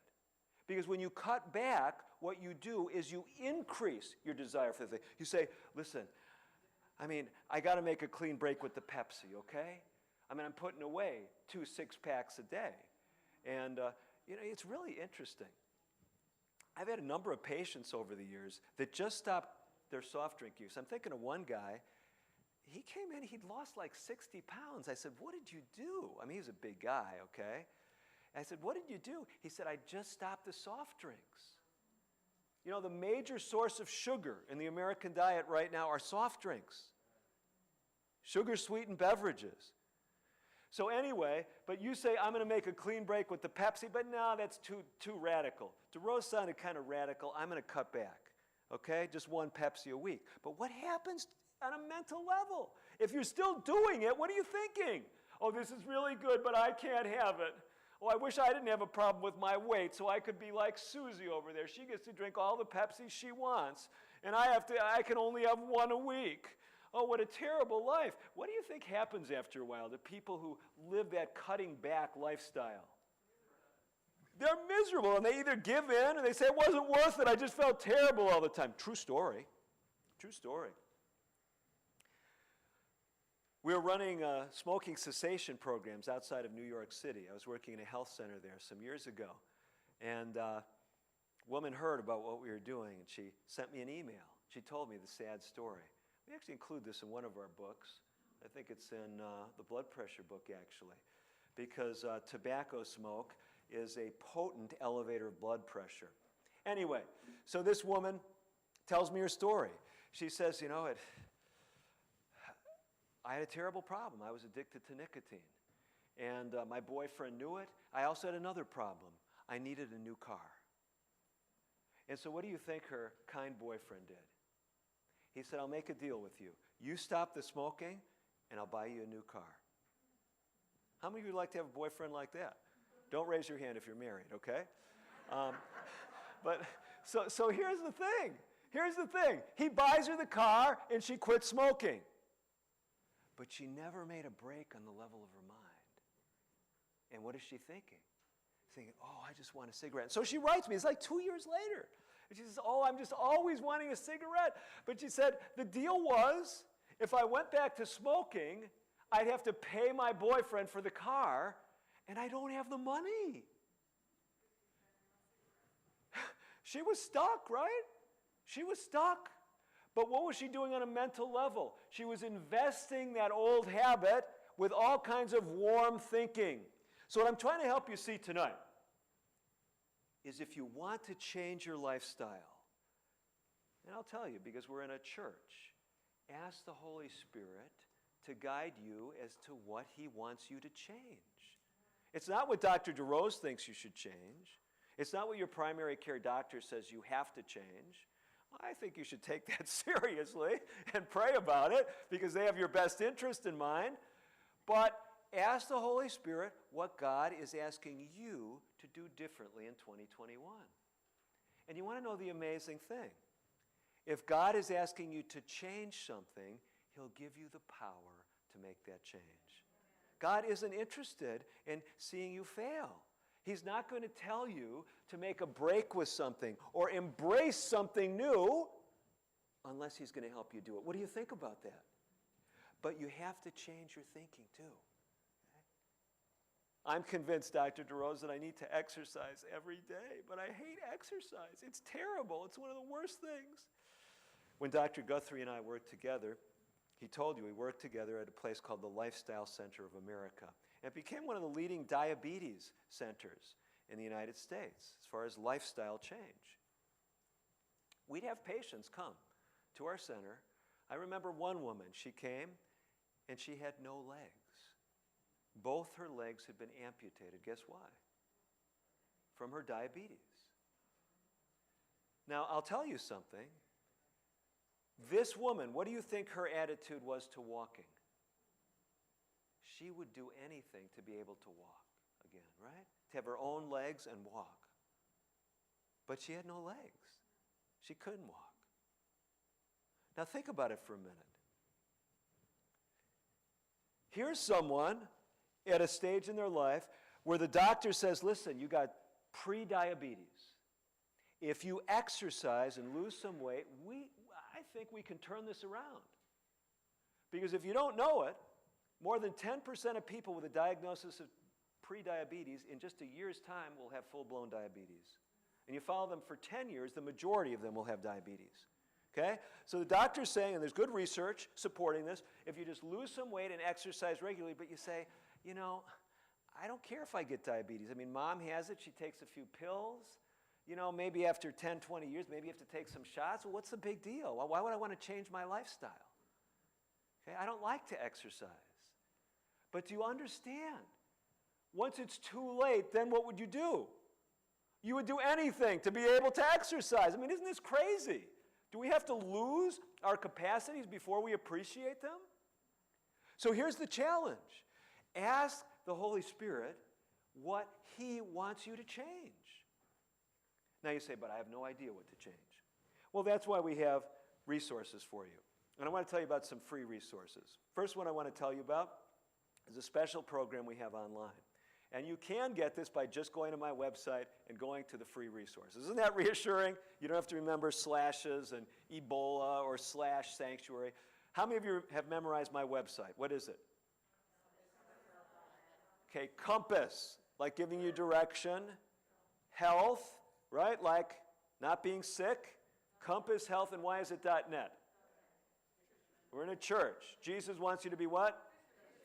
Because when you cut back, what you do is you increase your desire for the thing. You say, listen, I got to make a clean break with the Pepsi, okay? I'm putting away 2 6-packs a day. And, it's really interesting. I've had a number of patients over the years that just stopped their soft drink use. I'm thinking of one guy. He came in, he'd lost like 60 pounds. I said, what did you do? He's a big guy, okay? I said, what did you do? He said, I just stopped the soft drinks. The major source of sugar in the American diet right now are soft drinks. Sugar-sweetened beverages. So anyway, but you say, I'm going to make a clean break with the Pepsi, but no, that's too radical. DeRose sounded kind of radical. I'm going to cut back, okay? Just 1 Pepsi a week. But what happens on a mental level? If you're still doing it, what are you thinking? Oh, this is really good, but I can't have it. Oh, I wish I didn't have a problem with my weight so I could be like Susie over there. She gets to drink all the Pepsi she wants, and I can only have 1 a week. Oh, what a terrible life. What do you think happens after a while to people who live that cutting back lifestyle? They're miserable, and they either give in or they say, it wasn't worth it, I just felt terrible all the time. True story. True story. We were running smoking cessation programs outside of New York City. I was working in a health center there some years ago. And a woman heard about what we were doing, and she sent me an email. She told me the sad story. We actually include this in one of our books. I think it's in the blood pressure book, actually, because tobacco smoke is a potent elevator of blood pressure. Anyway, so this woman tells me her story. She says, I had a terrible problem. I was addicted to nicotine. And my boyfriend knew it. I also had another problem. I needed a new car. And so what do you think her kind boyfriend did? He said, I'll make a deal with you. You stop the smoking, and I'll buy you a new car. How many of you would like to have a boyfriend like that? Don't raise your hand if you're married, okay? But so here's the thing. Here's the thing. He buys her the car, and she quits smoking. But she never made a break on the level of her mind. And what is she thinking? Thinking, oh, I just want a cigarette. So she writes me. It's like 2 years later. And she says, oh, I'm just always wanting a cigarette. But she said, the deal was, if I went back to smoking, I'd have to pay my boyfriend for the car, and I don't have the money. She was stuck, right? She was stuck. But what was she doing on a mental level? She was investing that old habit with all kinds of warm thinking. So what I'm trying to help you see tonight is if you want to change your lifestyle, and I'll tell you because we're in a church, ask the Holy Spirit to guide you as to what he wants you to change. It's not what Dr. DeRose thinks you should change. It's not what your primary care doctor says you have to change. I think you should take that seriously and pray about it because they have your best interest in mind. But ask the Holy Spirit what God is asking you to do differently in 2021. And you want to know the amazing thing. If God is asking you to change something, he'll give you the power to make that change. God isn't interested in seeing you fail. He's not going to tell you to make a break with something or embrace something new unless he's going to help you do it. What do you think about that? But you have to change your thinking too. Okay? I'm convinced, Dr. DeRose, that I need to exercise every day, but I hate exercise. It's terrible. It's one of the worst things. When Dr. Guthrie and I worked together, he told you we worked together at a place called the Lifestyle Center of America. And it became one of the leading diabetes centers in the United States as far as lifestyle change. We'd have patients come to our center. I remember one woman, she came and she had no legs. Both her legs had been amputated. Guess why? From her diabetes. Now, I'll tell you something. This woman, what do you think her attitude was to walking? She would do anything to be able to walk again, right? To have her own legs and walk. But she had no legs. She couldn't walk. Now think about it for a minute. Here's someone at a stage in their life where the doctor says, listen, you got pre-diabetes. If you exercise and lose some weight, I think we can turn this around. Because if you don't know it, more than 10% of people with a diagnosis of pre-diabetes in just a year's time will have full-blown diabetes. And you follow them for 10 years, the majority of them will have diabetes. Okay? So the doctor's saying, and there's good research supporting this, if you just lose some weight and exercise regularly, but you say, you know, I don't care if I get diabetes. I mean, mom has it, she takes a few pills. You know, maybe after 10, 20 years, maybe you have to take some shots. Well, what's the big deal? Why would I want to change my lifestyle? Okay? I don't like to exercise. But do you understand? Once it's too late, then what would you do? You would do anything to be able to exercise. I mean, isn't this crazy? Do we have to lose our capacities before we appreciate them? So here's the challenge. Ask the Holy Spirit what he wants you to change. Now you say, but I have no idea what to change. Well, that's why we have resources for you. And I want to tell you about some free resources. First one I want to tell you about is a special program we have online. And you can get this by just going to my website and going to the free resources. Isn't that reassuring? You don't have to remember slashes and Ebola or /sanctuary. How many of you have memorized my website? What is it? Okay, compass, like giving you direction. Health, right, like not being sick. Compass, health, and why is it .net? We're in a church. Jesus wants you to be what?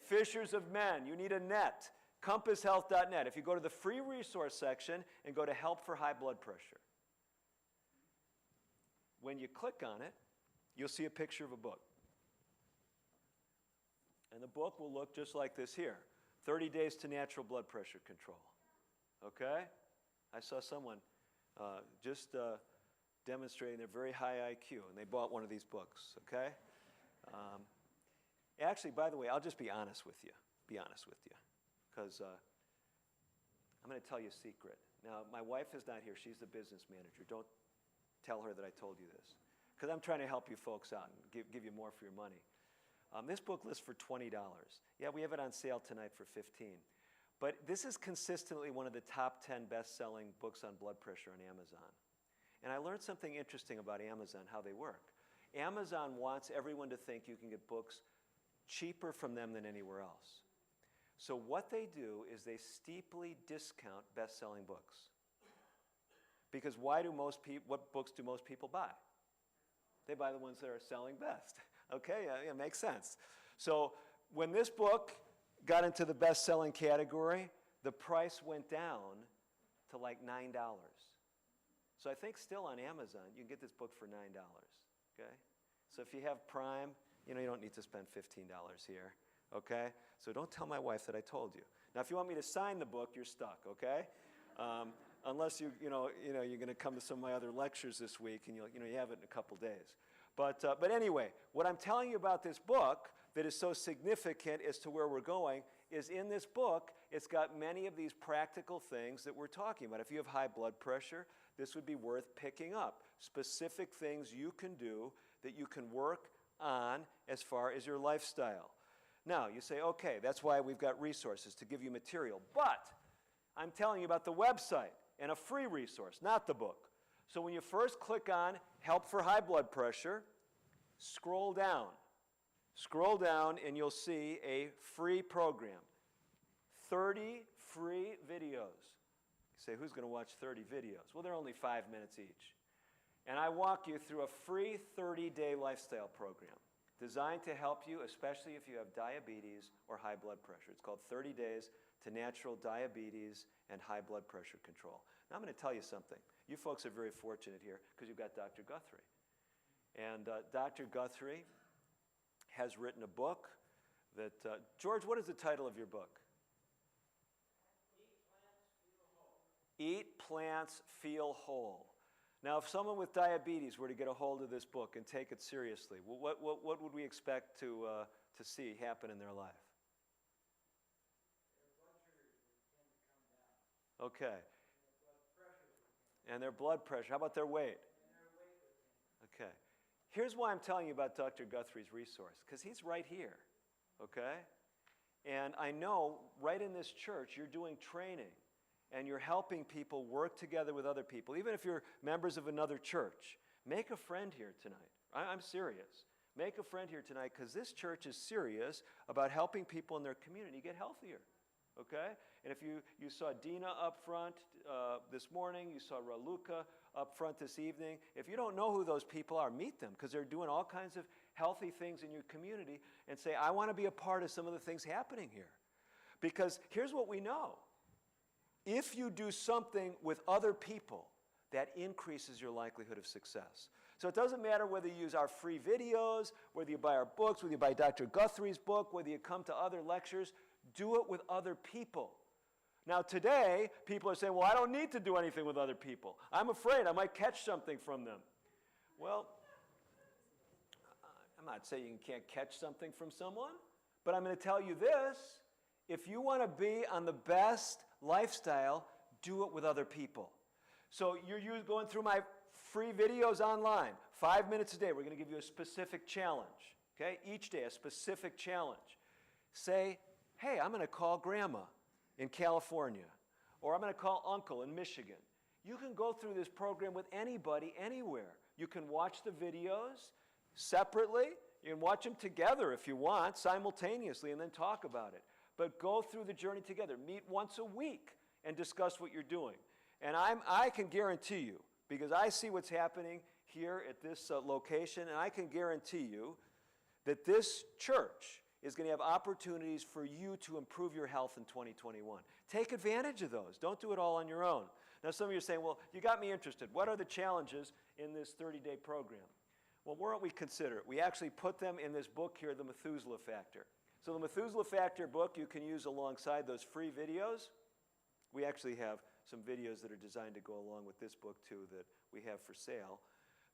Fishers of men. You need a net. CompassHealth.net. If you go to the free resource section and go to help for high blood pressure, when you click on it, you'll see a picture of a book. And the book will look just like this here. 30 Days to Natural Blood Pressure Control. Okay? I saw someone just demonstrating their very high IQ, and they bought one of these books. Okay? Actually, by the way, I'll just be honest with you. Be honest with you. Because I'm going to tell you a secret. Now, my wife is not here. She's the business manager. Don't tell her that I told you this. Because I'm trying to help you folks out and give you more for your money. This book lists for $20. Yeah, we have it on sale tonight for $15. But this is consistently one of the top 10 best-selling books on blood pressure on Amazon. And I learned something interesting about Amazon, how they work. Amazon wants everyone to think you can get books cheaper from them than anywhere else. So what they do is they steeply discount best-selling books. Because what books do most people buy? They buy the ones that are selling best. Okay, yeah, it makes sense. So when this book got into the best-selling category, the price went down to like $9. So I think still on Amazon, you can get this book for $9, okay? So if you have Prime, you don't need to spend $15 here, okay? So don't tell my wife that I told you. Now, if you want me to sign the book, you're stuck, okay? Unless you're going to come to some of my other lectures this week, and you have it in a couple days. But anyway, what I'm telling you about this book that is so significant as to where we're going is in this book, it's got many of these practical things that we're talking about. If you have high blood pressure, this would be worth picking up. Specific things you can do that you can work on as far as your lifestyle. Now, you say, okay, that's why we've got resources to give you material. But I'm telling you about the website and a free resource, not the book. So when you first click on Help for High Blood Pressure, scroll down. Scroll down and you'll see a free program. 30 free videos. You say, who's going to watch 30 videos? Well, they're only 5 minutes each. And I walk you through a free 30-day lifestyle program designed to help you, especially if you have diabetes or high blood pressure. It's called 30 Days to Natural Diabetes and High Blood Pressure Control. Now, I'm going to tell you something. You folks are very fortunate here because you've got Dr. Guthrie. And Dr. Guthrie has written a book that, George, what is the title of your book? Eat Plants, Feel Whole. Now, if someone with diabetes were to get a hold of this book and take it seriously, what would we expect to see happen in their life? Their blood sugars would tend to come down. Okay. And their blood pressure. How about their weight? And their weight would tend to. Okay. Here's why I'm telling you about Dr. Guthrie's resource, because he's right here, okay? And I know right in this church you're doing training and you're helping people work together with other people. Even if you're members of another church, make a friend here tonight. I'm serious. Make a friend here tonight because this church is serious about helping people in their community get healthier, okay? And if you saw Dina up front this morning, you saw Raluca up front this evening. If you don't know who those people are, meet them because they're doing all kinds of healthy things in your community and say, I want to be a part of some of the things happening here. Because here's what we know. If you do something with other people, that increases your likelihood of success. So it doesn't matter whether you use our free videos, whether you buy our books, whether you buy Dr. Guthrie's book, whether you come to other lectures, do it with other people. Now today, people are saying, well, I don't need to do anything with other people. I'm afraid I might catch something from them. Well, I'm not saying you can't catch something from someone, but I'm going to tell you this. If you want to be on the best lifestyle, do it with other people. So you're going through my free videos online, 5 minutes a day. We're going to give you a specific challenge, okay? Each day, a specific challenge. Say, hey, I'm going to call Grandma in California, or I'm going to call Uncle in Michigan. You can go through this program with anybody, anywhere. You can watch the videos separately. You can watch them together if you want, simultaneously, and then talk about it. But go through the journey together. Meet once a week and discuss what you're doing. And I can guarantee you, because I see what's happening here at this location, and I can guarantee you that this church is going to have opportunities for you to improve your health in 2021. Take advantage of those. Don't do it all on your own. Now, some of you are saying, well, you got me interested. What are the challenges in this 30-day program? Well, why don't we consider it? We actually put them in this book here, The Methuselah Factor. So the Methuselah Factor book you can use alongside those free videos. We actually have some videos that are designed to go along with this book, too, that we have for sale.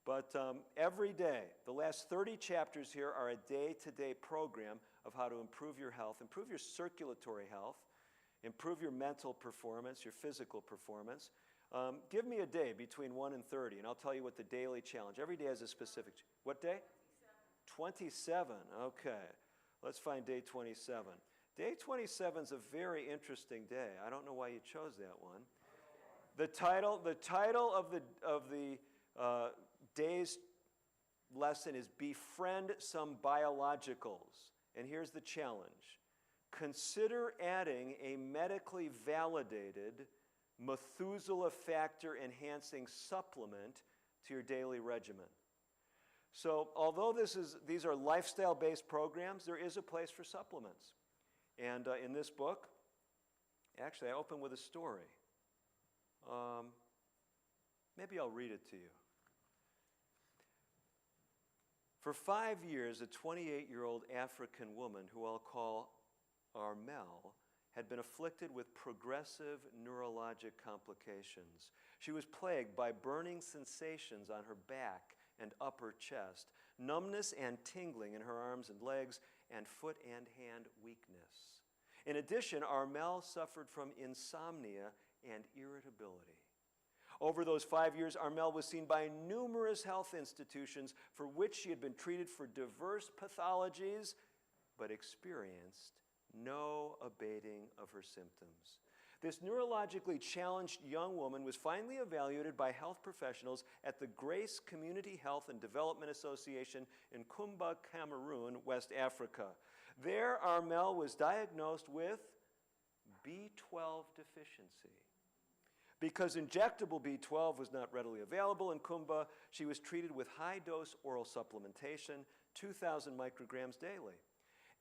But every day, the last 30 chapters here are a day-to-day program of how to improve your health, improve your circulatory health, improve your mental performance, your physical performance. Give me a day between 1 and 30, and I'll tell you what the daily challenge. Every day has a specific. What day? 27. Okay. Let's find day 27. Day 27 is a very interesting day. I don't know why you chose that one. The title of the day's lesson is Befriend Some Biologicals. And here's the challenge. Consider adding a medically validated Methuselah Factor enhancing supplement to your daily regimen. So although these are lifestyle-based programs, there is a place for supplements. And in this book, actually I open with a story. Maybe I'll read it to you. For 5 years, a 28-year-old African woman who I'll call Armel had been afflicted with progressive neurologic complications. She was plagued by burning sensations on her back and upper chest, numbness and tingling in her arms and legs, and foot and hand weakness. In addition, Armel suffered from insomnia and irritability. Over those 5 years, Armel was seen by numerous health institutions for which she had been treated for diverse pathologies, but experienced no abating of her symptoms. This neurologically challenged young woman was finally evaluated by health professionals at the Grace Community Health and Development Association in Kumba, Cameroon, West Africa. There, Armel was diagnosed with B12 deficiency. Because injectable B12 was not readily available in Kumba, she was treated with high-dose oral supplementation, 2,000 micrograms daily.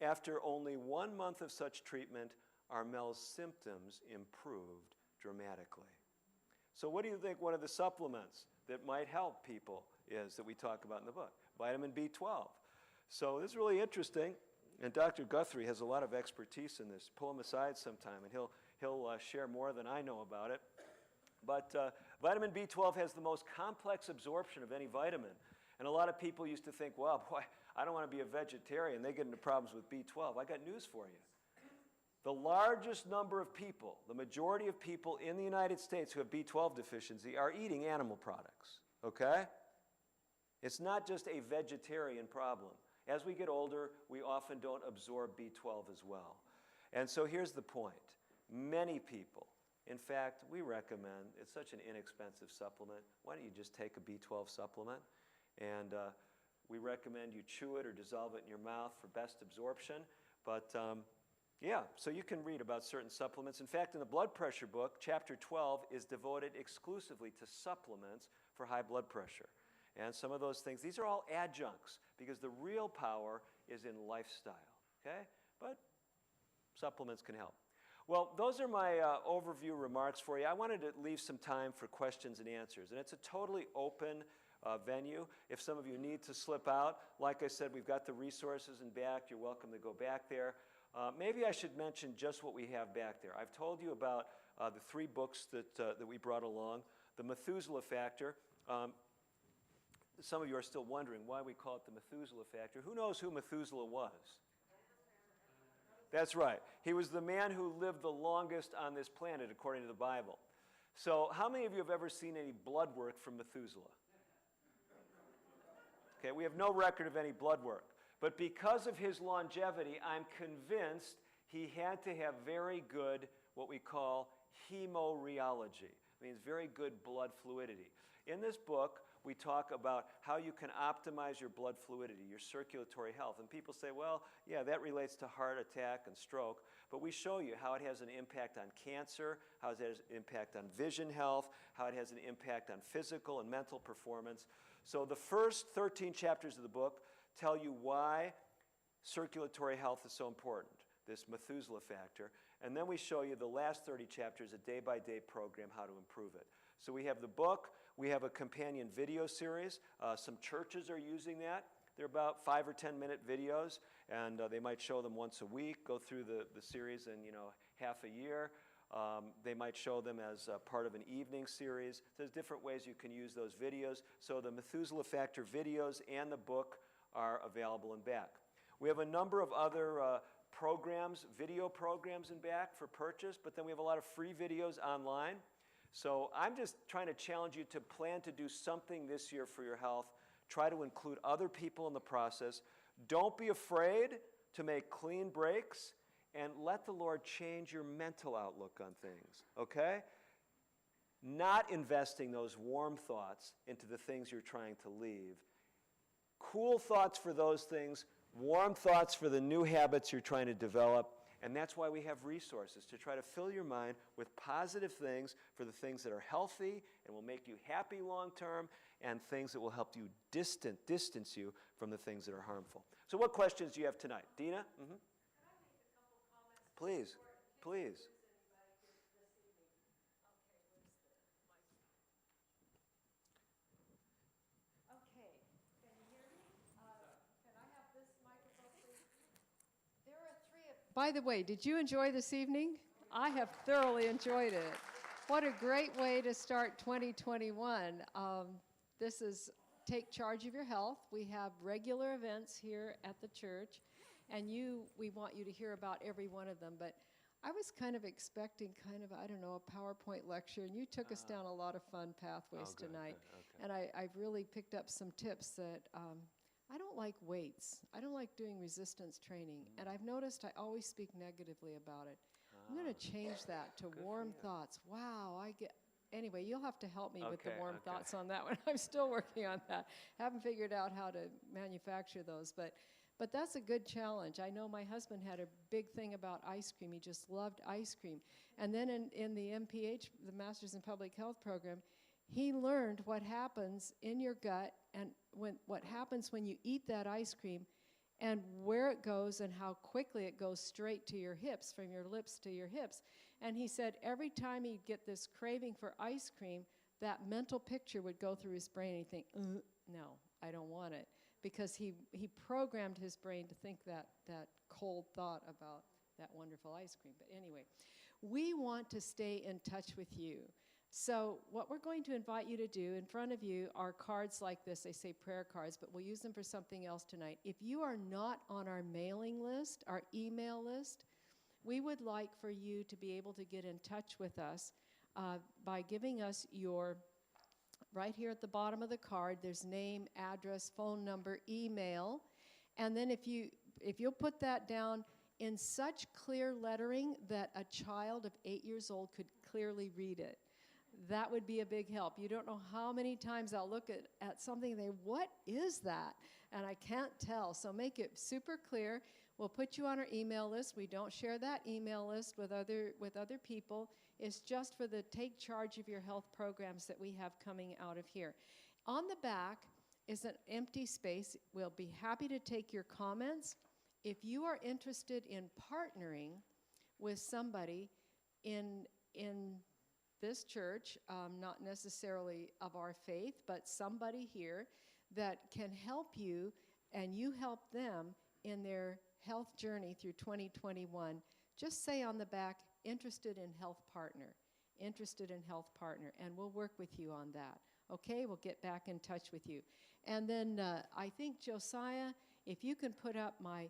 After only 1 month of such treatment, Armel's symptoms improved dramatically. So what do you think one of the supplements that might help people is that we talk about in the book? Vitamin B12. So this is really interesting, and Dr. Guthrie has a lot of expertise in this. Pull him aside sometime, and he'll share more than I know about it. But vitamin B12 has the most complex absorption of any vitamin. And a lot of people used to think, well, boy, I don't want to be a vegetarian. They get into problems with B12. I got news for you. The largest number of people, the majority of people in the United States who have B12 deficiency are eating animal products, okay? It's not just a vegetarian problem. As we get older, we often don't absorb B12 as well. And so here's the point. Many people, in fact, we recommend, it's such an inexpensive supplement, why don't you just take a B12 supplement? And we recommend you chew it or dissolve it in your mouth for best absorption. But yeah, so you can read about certain supplements. In fact, in the blood pressure book, chapter 12 is devoted exclusively to supplements for high blood pressure. And some of those things, these are all adjuncts because the real power is in lifestyle, okay? But supplements can help. Well, those are my overview remarks for you. I wanted to leave some time for questions and answers. And it's a totally open venue. If some of you need to slip out, like I said, we've got the resources in back. You're welcome to go back there. Maybe I should mention just what we have back there. I've told you about the 3 books that we brought along. The Methuselah Factor. Some of you are still wondering why we call it the Methuselah Factor. Who knows who Methuselah was? That's right. He was the man who lived the longest on this planet, according to the Bible. So how many of you have ever seen any blood work from Methuselah? Okay, we have no record of any blood work. But because of his longevity, I'm convinced he had to have very good, what we call hemorrheology. It means very good blood fluidity. In this book, we talk about how you can optimize your blood fluidity, your circulatory health. And people say, well, yeah, that relates to heart attack and stroke. But we show you how it has an impact on cancer, how it has an impact on vision health, how it has an impact on physical and mental performance. So the first 13 chapters of the book tell you why circulatory health is so important, this Methuselah Factor. And then we show you the last 30 chapters, a day-by-day program, how to improve it. So we have the book. We have a companion video series. Some churches are using that. They're about 5 or 10-minute videos, and they might show them once a week, go through the series in half a year. They might show them as part of an evening series. There's different ways you can use those videos. So the Methuselah Factor videos and the book are available in back. We have a number of other programs, video programs in back for purchase, but then we have a lot of free videos online. So I'm just trying to challenge you to plan to do something this year for your health. Try to include other people in the process. Don't be afraid to make clean breaks, and let the Lord change your mental outlook on things, okay? Not investing those warm thoughts into the things you're trying to leave. Cool thoughts for those things, warm thoughts for the new habits you're trying to develop. And that's why we have resources, to try to fill your mind with positive things for the things that are healthy and will make you happy long term, and things that will help you distance you from the things that are harmful. So what questions do you have tonight? Dina? Mm-hmm. Please, please. By the way, did you enjoy this evening? I have thoroughly enjoyed it. What a great way to start 2021. This is Take Charge of Your Health. We have regular events here at the church, and we want you to hear about every one of them. But I was kind of expecting I don't know, a PowerPoint lecture, and you took us down a lot of fun pathways tonight. Good, okay. And I've really picked up some tips that I don't like weights. I don't like doing resistance training. And I've noticed I always speak negatively about it. I'm going to change that to warm thoughts. Wow, anyway, you'll have to help me with the warm thoughts on that one. I'm still working on that. Haven't figured out how to manufacture those, but that's a good challenge. I know my husband had a big thing about ice cream. He just loved ice cream. And then in the MPH, the Masters in Public Health program, he learned what happens in your gut and what happens when you eat that ice cream and where it goes and how quickly it goes straight to your hips, from your lips to your hips. And he said every time he'd get this craving for ice cream, that mental picture would go through his brain and he'd think, no, I don't want it. Because he programmed his brain to think that cold thought about that wonderful ice cream. But anyway, we want to stay in touch with you. So what we're going to invite you to do, in front of you are cards like this. They say prayer cards, but we'll use them for something else tonight. If you are not on our mailing list, our email list, we would like for you to be able to get in touch with us by giving us your, right here at the bottom of the card, there's name, address, phone number, email. And then if you'll put that down in such clear lettering that a child of 8 years old could clearly read it, that would be a big help. You don't know how many times I'll look at something and think, what is that? And I can't tell. So make it super clear. We'll put you on our email list. We don't share that email list with other people. It's just for the Take Charge of Your Health programs that we have coming out of here. On the back is an empty space. We'll be happy to take your comments. If you are interested in partnering with somebody in this church, not necessarily of our faith, but somebody here that can help you and you help them in their health journey through 2021, just say on the back, interested in health partner, and we'll work with you on that. Okay, we'll get back in touch with you. And then I think, Josiah, if you can put up my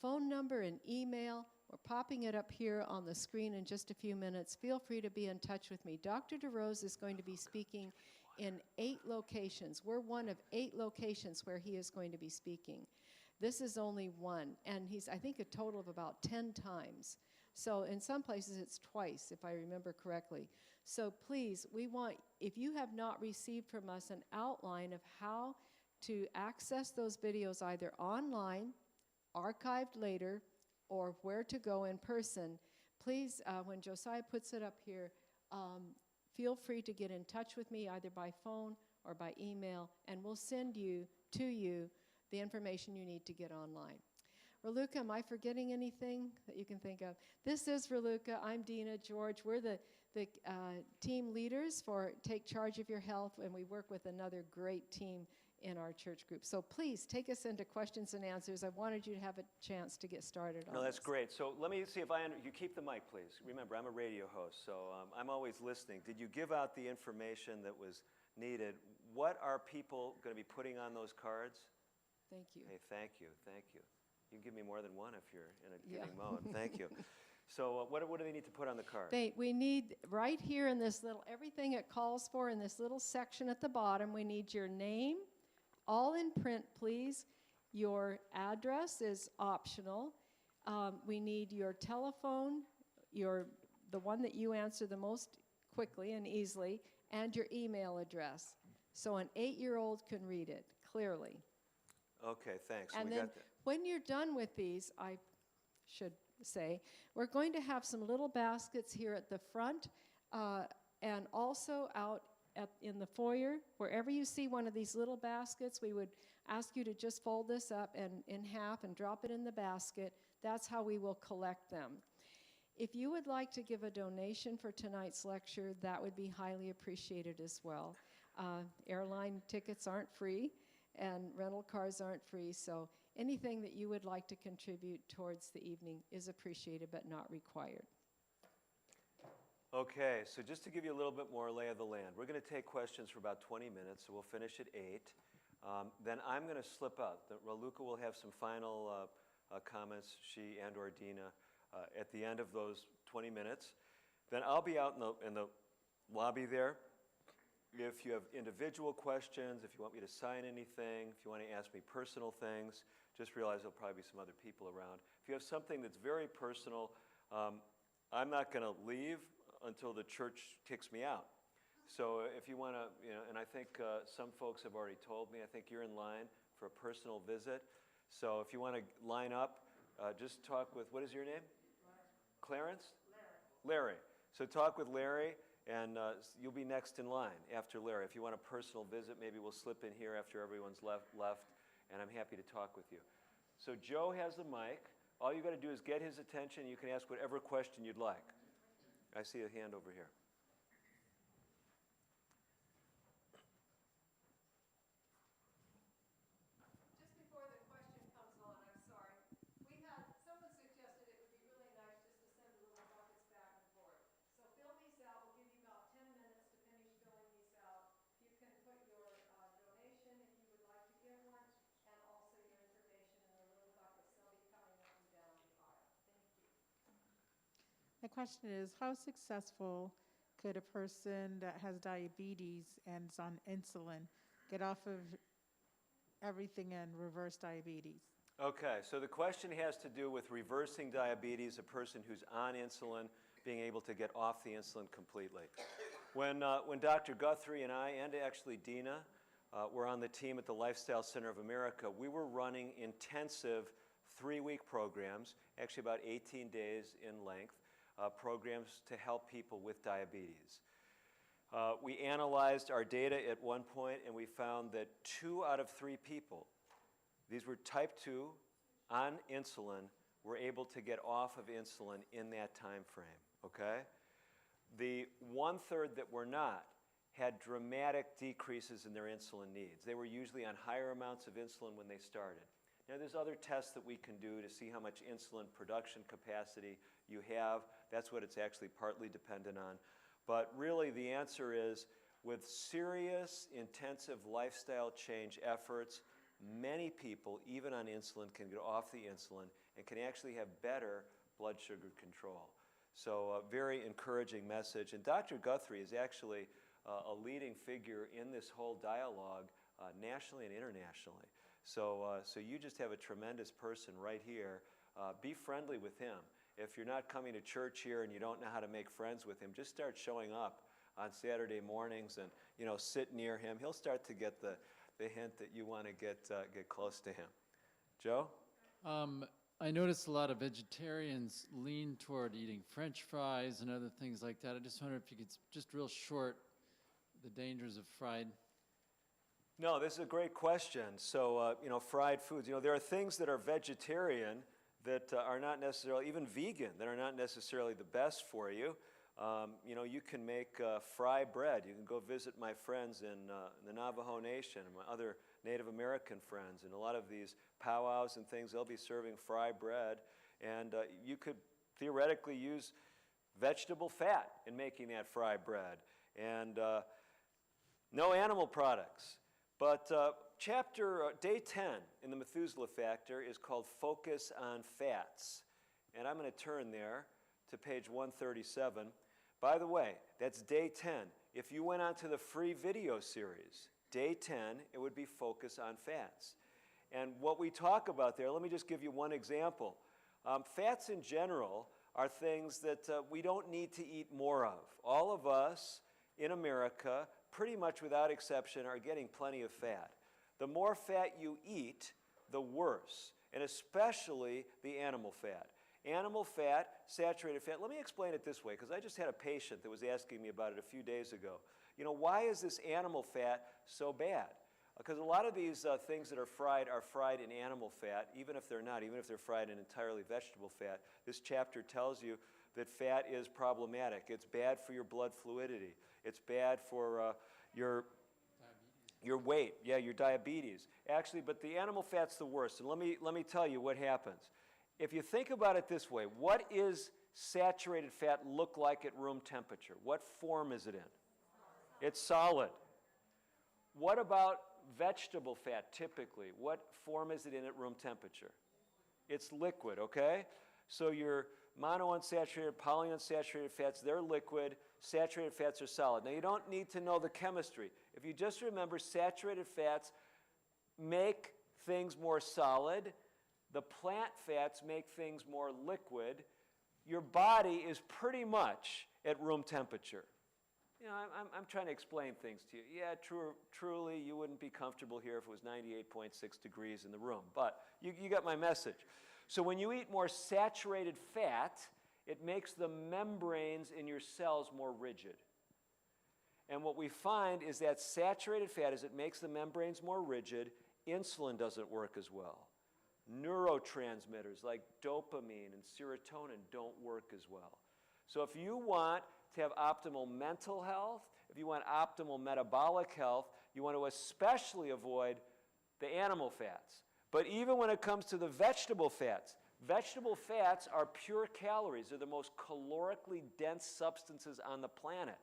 phone number and email, we're popping it up here on the screen in just a few minutes. Feel free to be in touch with me. Dr. DeRose is going to be speaking in 8 locations. We're one of 8 locations where he is going to be speaking. This is only one, and he's, I think, a total of about 10 times. So in some places it's twice, if I remember correctly. So please, we want, if you have not received from us an outline of how to access those videos either online, archived later, or where to go in person, please, when Josiah puts it up here, feel free to get in touch with me either by phone or by email, and we'll send you the information you need to get online. Raluca, am I forgetting anything that you can think of? This is Raluca. I'm Dina George. We're the team leaders for Take Charge of Your Health, and we work with another great team in our church group. So please take us into questions and answers. I wanted you to have a chance to get started on this. No, that's great. So let me see if you keep the mic, please. Remember, I'm a radio host, so I'm always listening. Did you give out the information that was needed? What are people going to be putting on those cards? Thank you. Hey, thank you. You can give me more than one if you're in a giving mode. Thank you. So what do they need to put on the card? We need, right here in this little, everything it calls for in this little section at the bottom, we need your name, all in print, please. Your address is optional. We need your telephone, the one that you answer the most quickly and easily, and your email address. So an 8-year-old can read it clearly. Okay, thanks. And then when you're done with these, I should say, we're going to have some little baskets here at the front and also out in the foyer. Wherever you see one of these little baskets, we would ask you to just fold this up in half and drop it in the basket. That's how we will collect them. If you would like to give a donation for tonight's lecture, that would be highly appreciated as well. Airline tickets aren't free, and rental cars aren't free, so anything that you would like to contribute towards the evening is appreciated but not required. Okay, so just to give you a little bit more lay of the land, we're going to take questions for about 20 minutes, so we'll finish at 8. Then I'm going to slip out. Raluca will have some final comments, she and or Dina, at the end of those 20 minutes. Then I'll be out in the lobby there. If you have individual questions, if you want me to sign anything, if you want to ask me personal things, just realize there'll probably be some other people around. If you have something that's very personal, I'm not going to leave until the church kicks me out. So if you want to, and I think some folks have already told me, I think you're in line for a personal visit. So if you want to line up, just talk with, what is your name? Clarence? Larry. So talk with Larry, and you'll be next in line after Larry. If you want a personal visit, maybe we'll slip in here after everyone's left, and I'm happy to talk with you. So Joe has the mic. All you got to do is get his attention. You can ask whatever question you'd like. I see a hand over here. Just before the question comes on, I'm sorry. Someone suggested it would be really nice just to send little buckets back and forth. So fill these out. We'll give you about 10 minutes to finish filling these out. You can put your donation if you would like to give one, and also your information in the little buckets. They'll be coming up and down the aisle. Thank you. My question is, how successful could a person that has diabetes and is on insulin get off of everything and reverse diabetes? Okay, so the question has to do with reversing diabetes, a person who's on insulin being able to get off the insulin completely. When Dr. Guthrie and I, and actually Dina, were on the team at the Lifestyle Center of America, we were running intensive 3-week programs, actually about 18 days in length, programs to help people with diabetes. We analyzed our data at one point, and we found that 2 out of 3 people, these were type 2 on insulin, were able to get off of insulin in that time frame, okay? The 1/3 that were not had dramatic decreases in their insulin needs. They were usually on higher amounts of insulin when they started. Now, there's other tests that we can do to see how much insulin production capacity you have. That's what it's actually partly dependent on. But really, the answer is, with serious, intensive lifestyle change efforts, many people, even on insulin, can get off the insulin and can actually have better blood sugar control. So a very encouraging message. And Dr. Guthrie is actually a leading figure in this whole dialogue nationally and internationally. So you just have a tremendous person right here. Be friendly with him. If you're not coming to church here and you don't know how to make friends with him, just start showing up on Saturday mornings and sit near him. He'll start to get the hint that you want to get close to him. Joe? I noticed a lot of vegetarians lean toward eating French fries and other things like that. I just wonder if you could just real short the dangers of fried. No, this is a great question. So, fried foods. There are things that are vegetarian that are not necessarily, even vegan, that are not necessarily the best for you. You can make fry bread. You can go visit my friends in the Navajo Nation and my other Native American friends. And a lot of these powwows and things, they'll be serving fry bread. And you could theoretically use vegetable fat in making that fry bread. And no animal products. But day 10 in the Methuselah Factor is called Focus on Fats. And I'm going to turn there to page 137. By the way, that's day 10. If you went on to the free video series, day 10, it would be Focus on Fats. And what we talk about there, let me just give you one example. Fats in general are things that we don't need to eat more of. All of us in America, pretty much without exception, are getting plenty of fat. The more fat you eat, the worse, and especially the animal fat. Animal fat, saturated fat. Let me explain it this way, because I just had a patient that was asking me about it a few days ago. Why is this animal fat so bad? Because a lot of these things that are fried in animal fat, even if they're not, even if they're fried in entirely vegetable fat. This chapter tells you that fat is problematic. It's bad for your blood fluidity. It's bad for your Your weight, yeah, your diabetes. Actually, but the animal fat's the worst. And let me tell you what happens. If you think about it this way, what is saturated fat look like at room temperature? What form is it in? It's solid. What about vegetable fat typically? What form is it in at room temperature? It's liquid, okay? So your monounsaturated, polyunsaturated fats, they're liquid. Saturated fats are solid. Now, you don't need to know the chemistry. If you just remember, saturated fats make things more solid. The plant fats make things more liquid. Your body is pretty much at room temperature. You know, I'm trying to explain things to you. Yeah, truly, you wouldn't be comfortable here if it was 98.6 degrees in the room. But you got my message. So when you eat more saturated fat, it makes the membranes in your cells more rigid. And what we find is that saturated fat, as it makes the membranes more rigid, insulin doesn't work as well. Neurotransmitters like dopamine and serotonin don't work as well. So if you want to have optimal mental health, if you want optimal metabolic health, you want to especially avoid the animal fats. But even when it comes to the vegetable fats are pure calories. They're the most calorically dense substances on the planet.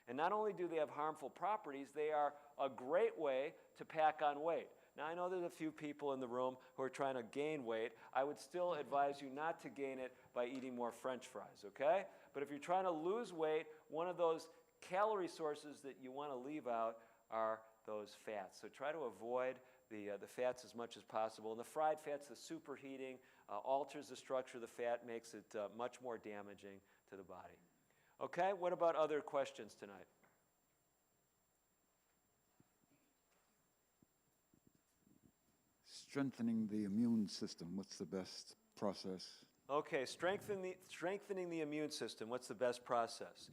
And not only do they have harmful properties, they are a great way to pack on weight. Now, I know there's a few people in the room who are trying to gain weight. I would still advise you not to gain it by eating more French fries, okay? But if you're trying to lose weight, one of those calorie sources that you want to leave out are those fats. So try to avoid the fats as much as possible. And the fried fats, the superheating, alters the structure of the fat, makes it much more damaging to the body. Okay, what about other questions tonight? Strengthening the immune system, what's the best process? Okay, strengthening the immune system, what's the best process?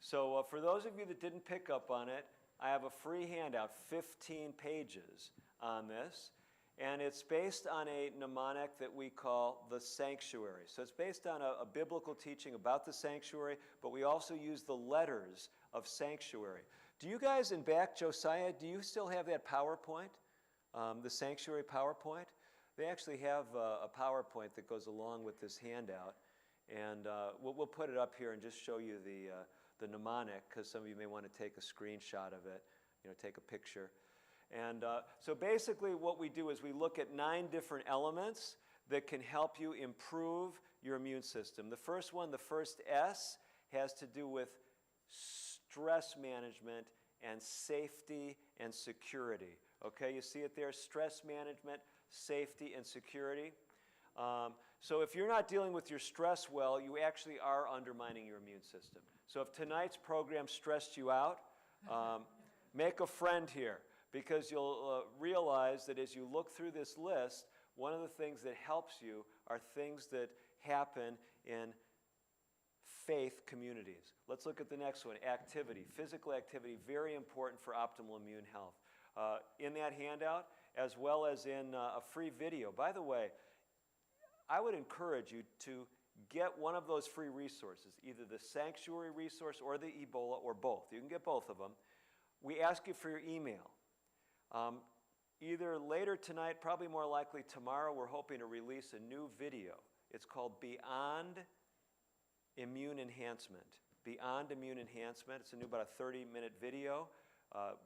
So for those of you that didn't pick up on it, I have a free handout, 15 pages on this, and it's based on a mnemonic that we call the sanctuary. So it's based on a biblical teaching about the sanctuary, but we also use the letters of sanctuary. Do you guys in back, Josiah, do you still have that PowerPoint? The sanctuary PowerPoint? They actually have a PowerPoint that goes along with this handout, and we'll put it up here and just show you the mnemonic, because some of you may want to take a screenshot of it, take a picture. And so basically what we do is we look at 9 different elements that can help you improve your immune system. The first one, the first S, has to do with stress management and safety and security. Okay, you see it there, stress management, safety, and security. So if you're not dealing with your stress well, you actually are undermining your immune system. So if tonight's program stressed you out, make a friend here, because you'll realize that as you look through this list, one of the things that helps you are things that happen in faith communities. Let's look at the next one, activity. Physical activity, very important for optimal immune health. In that handout, as well as in a free video. By the way, I would encourage you to get one of those free resources, either the Sanctuary resource or the Ebola, or both. You can get both of them. We ask you for your email. Either later tonight, probably more likely tomorrow, we're hoping to release a new video. It's called Beyond Immune Enhancement. Beyond Immune Enhancement. It's a new about a 30-minute video.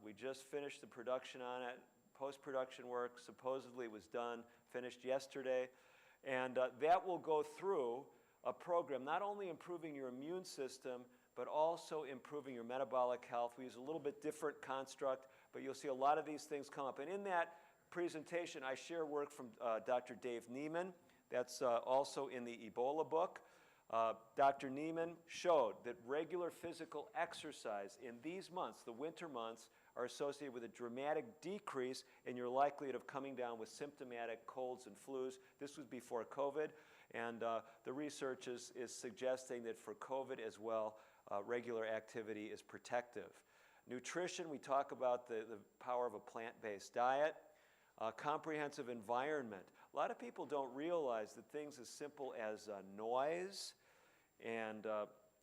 We just finished the production on it. Post-production work supposedly was done, finished yesterday. And that will go through a program, not only improving your immune system, but also improving your metabolic health. We use a little bit different construct, but you'll see a lot of these things come up. And in that presentation, I share work from Dr. Dave Neiman. That's also in the Ebola book. Dr. Neiman showed that regular physical exercise in these months, the winter months, are associated with a dramatic decrease in your likelihood of coming down with symptomatic colds and flus. This was before COVID, and the research is suggesting that for COVID as well, regular activity is protective. Nutrition, we talk about the power of a plant-based diet. Comprehensive environment. A lot of people don't realize that things as simple as noise and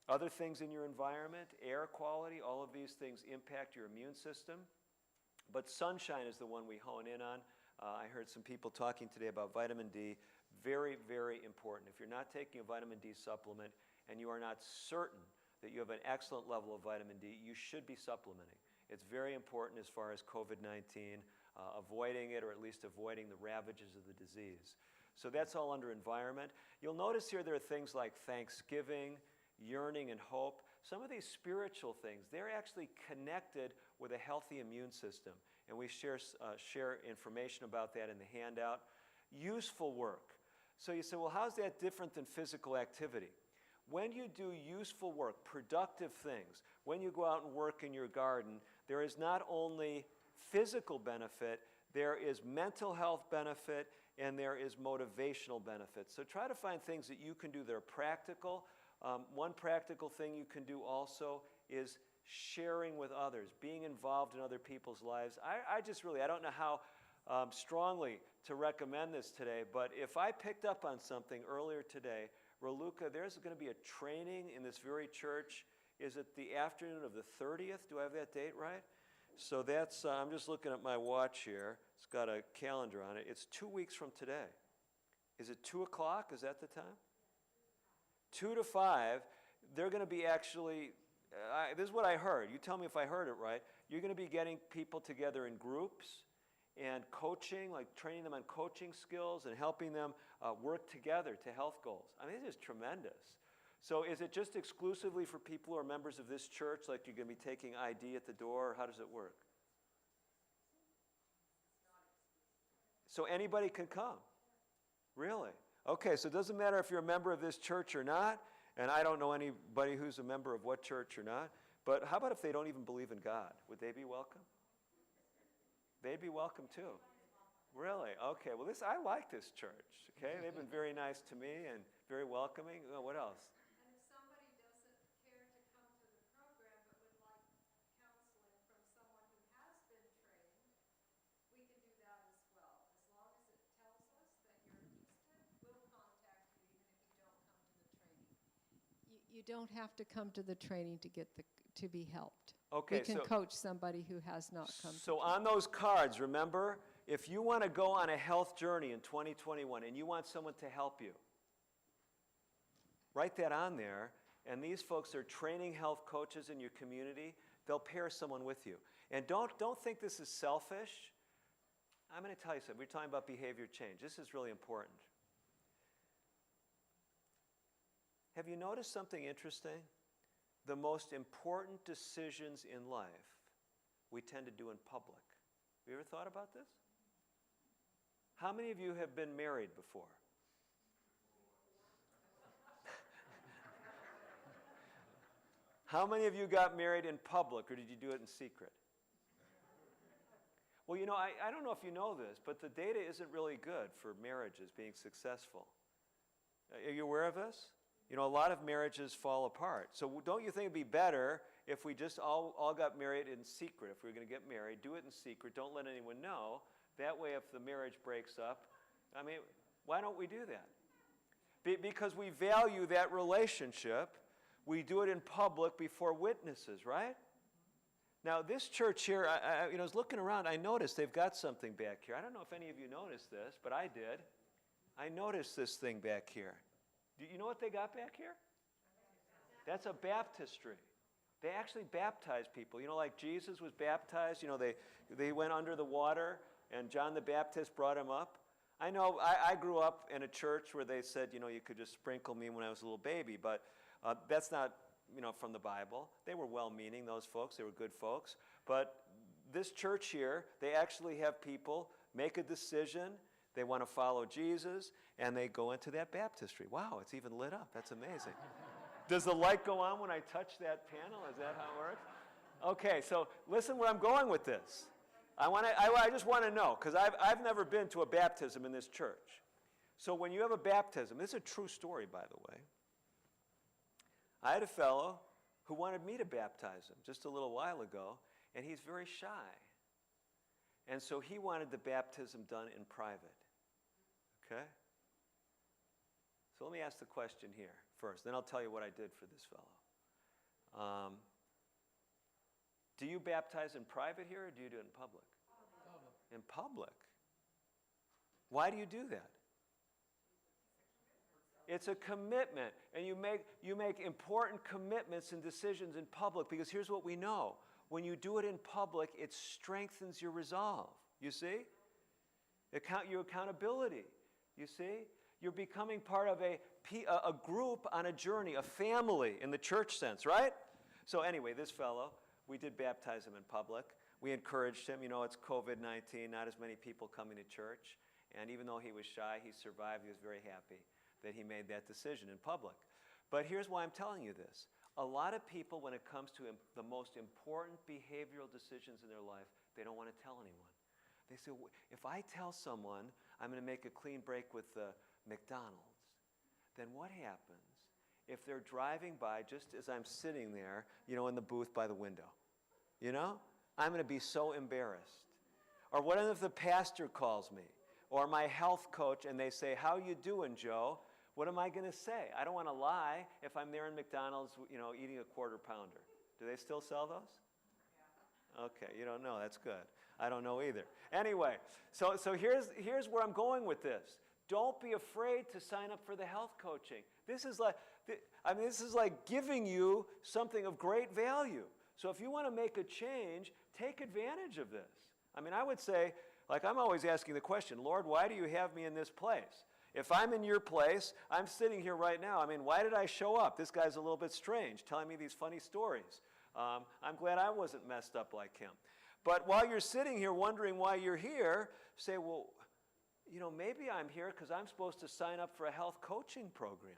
other things in your environment, air quality, all of these things impact your immune system. But sunshine is the one we hone in on. I heard some people talking today about vitamin D. Very, very important. If you're not taking a vitamin D supplement and you are not certain that you have an excellent level of vitamin D, you should be supplementing. It's very important as far as COVID-19, avoiding it, or at least avoiding the ravages of the disease. So that's all under environment. You'll notice here there are things like thanksgiving, yearning, and hope. Some of these spiritual things, they're actually connected with a healthy immune system. And we share information about that in the handout. Useful work. So you say, well, how's that different than physical activity? When you do useful work, productive things, when you go out and work in your garden, there is not only physical benefit, there is mental health benefit, and there is motivational benefit. So try to find things that you can do that are practical. One practical thing you can do also is sharing with others, being involved in other people's lives. I don't know how strongly to recommend this today, but if I picked up on something earlier today, Raluca, there's going to be a training in this very church. Is it the afternoon of the 30th? Do I have that date right? So that's, I'm just looking at my watch here. It's got a calendar on it. It's 2 weeks from today. Is it 2 o'clock? Is that the time? 2 to 5. They're going to be actually, this is what I heard. You tell me if I heard it right. You're going to be getting people together in groups and coaching, like training them on coaching skills and helping them work together to health goals. I mean, this is tremendous. So is it just exclusively for people who are members of this church, like you're going to be taking ID at the door, or how does it work? So anybody can come? Really? Okay, so it doesn't matter if you're a member of this church or not, and I don't know anybody who's a member of what church or not, but how about if they don't even believe in God? Would they be welcome? They'd be welcome too. Really? Okay, well I like this church, okay? They've been very nice to me and very welcoming. What else? And if somebody doesn't care to come to the program but would like counseling from someone who has been trained, we can do that as well. As long as it tells us that you're interested, we'll contact you even if you don't come to the training. You don't have to come to the training to be helped. Okay, we can coach somebody who has not come. So on those cards, remember, if you want to go on a health journey in 2021 and you want someone to help you, write that on there. And these folks are training health coaches in your community. They'll pair someone with you. And don't think this is selfish. I'm going to tell you something. We're talking about behavior change. This is really important. Have you noticed something interesting? The most important decisions in life we tend to do in public. Have you ever thought about this? How many of you have been married before? How many of you got married in public, or did you do it in secret? Well, you know, I don't know if you know this, but the data isn't really good for marriages being successful. Are you aware of this? You know, a lot of marriages fall apart. So don't you think it'd be better if we just all got married in secret? If we were going to get married, do it in secret. Don't let anyone know. That way, if the marriage breaks up, I mean, why don't we do that? Because we value that relationship. We do it in public before witnesses, right? Now, this church here, I was looking around. I noticed they've got something back here. I don't know if any of you noticed this, but I did. I noticed this thing back here. Do you know what they got back here? That's a baptistry. They actually baptize people. You know, like Jesus was baptized. You know, they went under the water, and John the Baptist brought him up. I know I grew up in a church where they said, you know, you could just sprinkle me when I was a little baby, but that's not, you know, from the Bible. They were well-meaning, those folks. They were good folks. But this church here, they actually have people make a decision. They want to follow Jesus, and they go into that baptistry. Wow, it's even lit up. That's amazing. Does the light go on when I touch that panel? Is that how it works? Okay, so listen where I'm going with this. I just want to know, because I've never been to a baptism in this church. So when you have a baptism, this is a true story, by the way. I had a fellow who wanted me to baptize him just a little while ago, and he's very shy. And so he wanted the baptism done in private. Okay? So let me ask the question here first, then I'll tell you what I did for this fellow. Do you baptize in private here, or do you do it in public? in public. Why do you do that? It's a commitment, and you make important commitments and decisions in public, because here's what we know. When you do it in public, it strengthens your resolve. You see? Your accountability. You see? You're becoming part of a group on a journey, a family in the church sense, right? So anyway, this fellow, we did baptize him in public. We encouraged him. You know, it's COVID-19, not as many people coming to church. And even though he was shy, he survived. He was very happy that he made that decision in public. But here's why I'm telling you this. A lot of people, when it comes to the most important behavioral decisions in their life, they don't want to tell anyone. They say, if I tell someone I'm going to make a clean break with McDonald's, then what happens if they're driving by just as I'm sitting there, you know, in the booth by the window? You know? I'm going to be so embarrassed. Or what if the pastor calls me? Or my health coach, and they say, how you doing, Joe? What am I going to say? I don't want to lie if I'm there in McDonald's, you know, eating a quarter pounder. Do they still sell those? Yeah. Okay, you don't know. That's good. I don't know either. Anyway, so here's where I'm going with this. Don't be afraid to sign up for the health coaching. This is like giving you something of great value. So if you want to make a change, take advantage of this. I mean, I would say, like I'm always asking the question, Lord, why do you have me in this place? If I'm in your place, I'm sitting here right now. I mean, why did I show up? This guy's a little bit strange, telling me these funny stories. I'm glad I wasn't messed up like him. But while you're sitting here wondering why you're here, say, well, you know, maybe I'm here because I'm supposed to sign up for a health coaching program.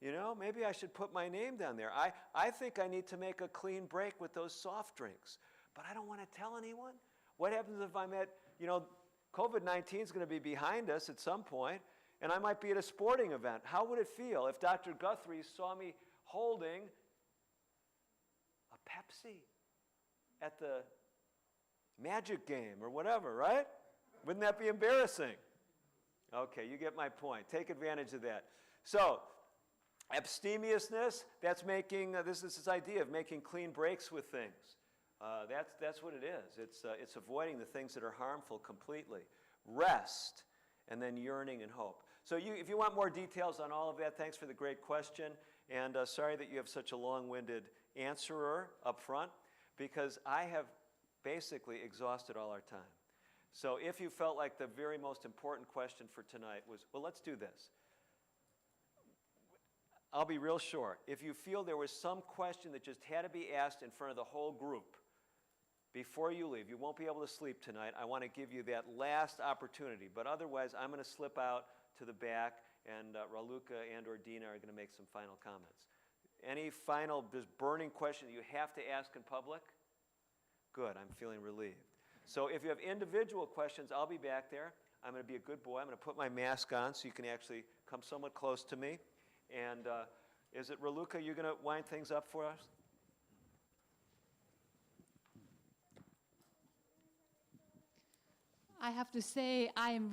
You know, maybe I should put my name down there. I think I need to make a clean break with those soft drinks, but I don't want to tell anyone. What happens if I'm at, you know, COVID-19 is going to be behind us at some point, and I might be at a sporting event. How would it feel if Dr. Guthrie saw me holding a Pepsi at the Magic game or whatever, right? Wouldn't that be embarrassing? Okay, you get my point. Take advantage of that. So, abstemiousness, that's making, this is this idea of making clean breaks with things. That's what it is. It's avoiding the things that are harmful completely. Rest, and then yearning and hope. So if you want more details on all of that, thanks for the great question. And sorry that you have such a long-winded answerer up front, because I have basically exhausted all our time. So if you felt like the very most important question for tonight was, well, let's do this. I'll be real short. If you feel there was some question that just had to be asked in front of the whole group before you leave, you won't be able to sleep tonight. I want to give you that last opportunity. But otherwise, I'm going to slip out to the back, and Raluca and or Dina are going to make some final comments. Any final just burning question that you have to ask in public? Good, I'm feeling relieved. So if you have individual questions, I'll be back there. I'm going to be a good boy. I'm going to put my mask on so you can actually come somewhat close to me. And is it Raluca, you're going to wind things up for us? I have to say I am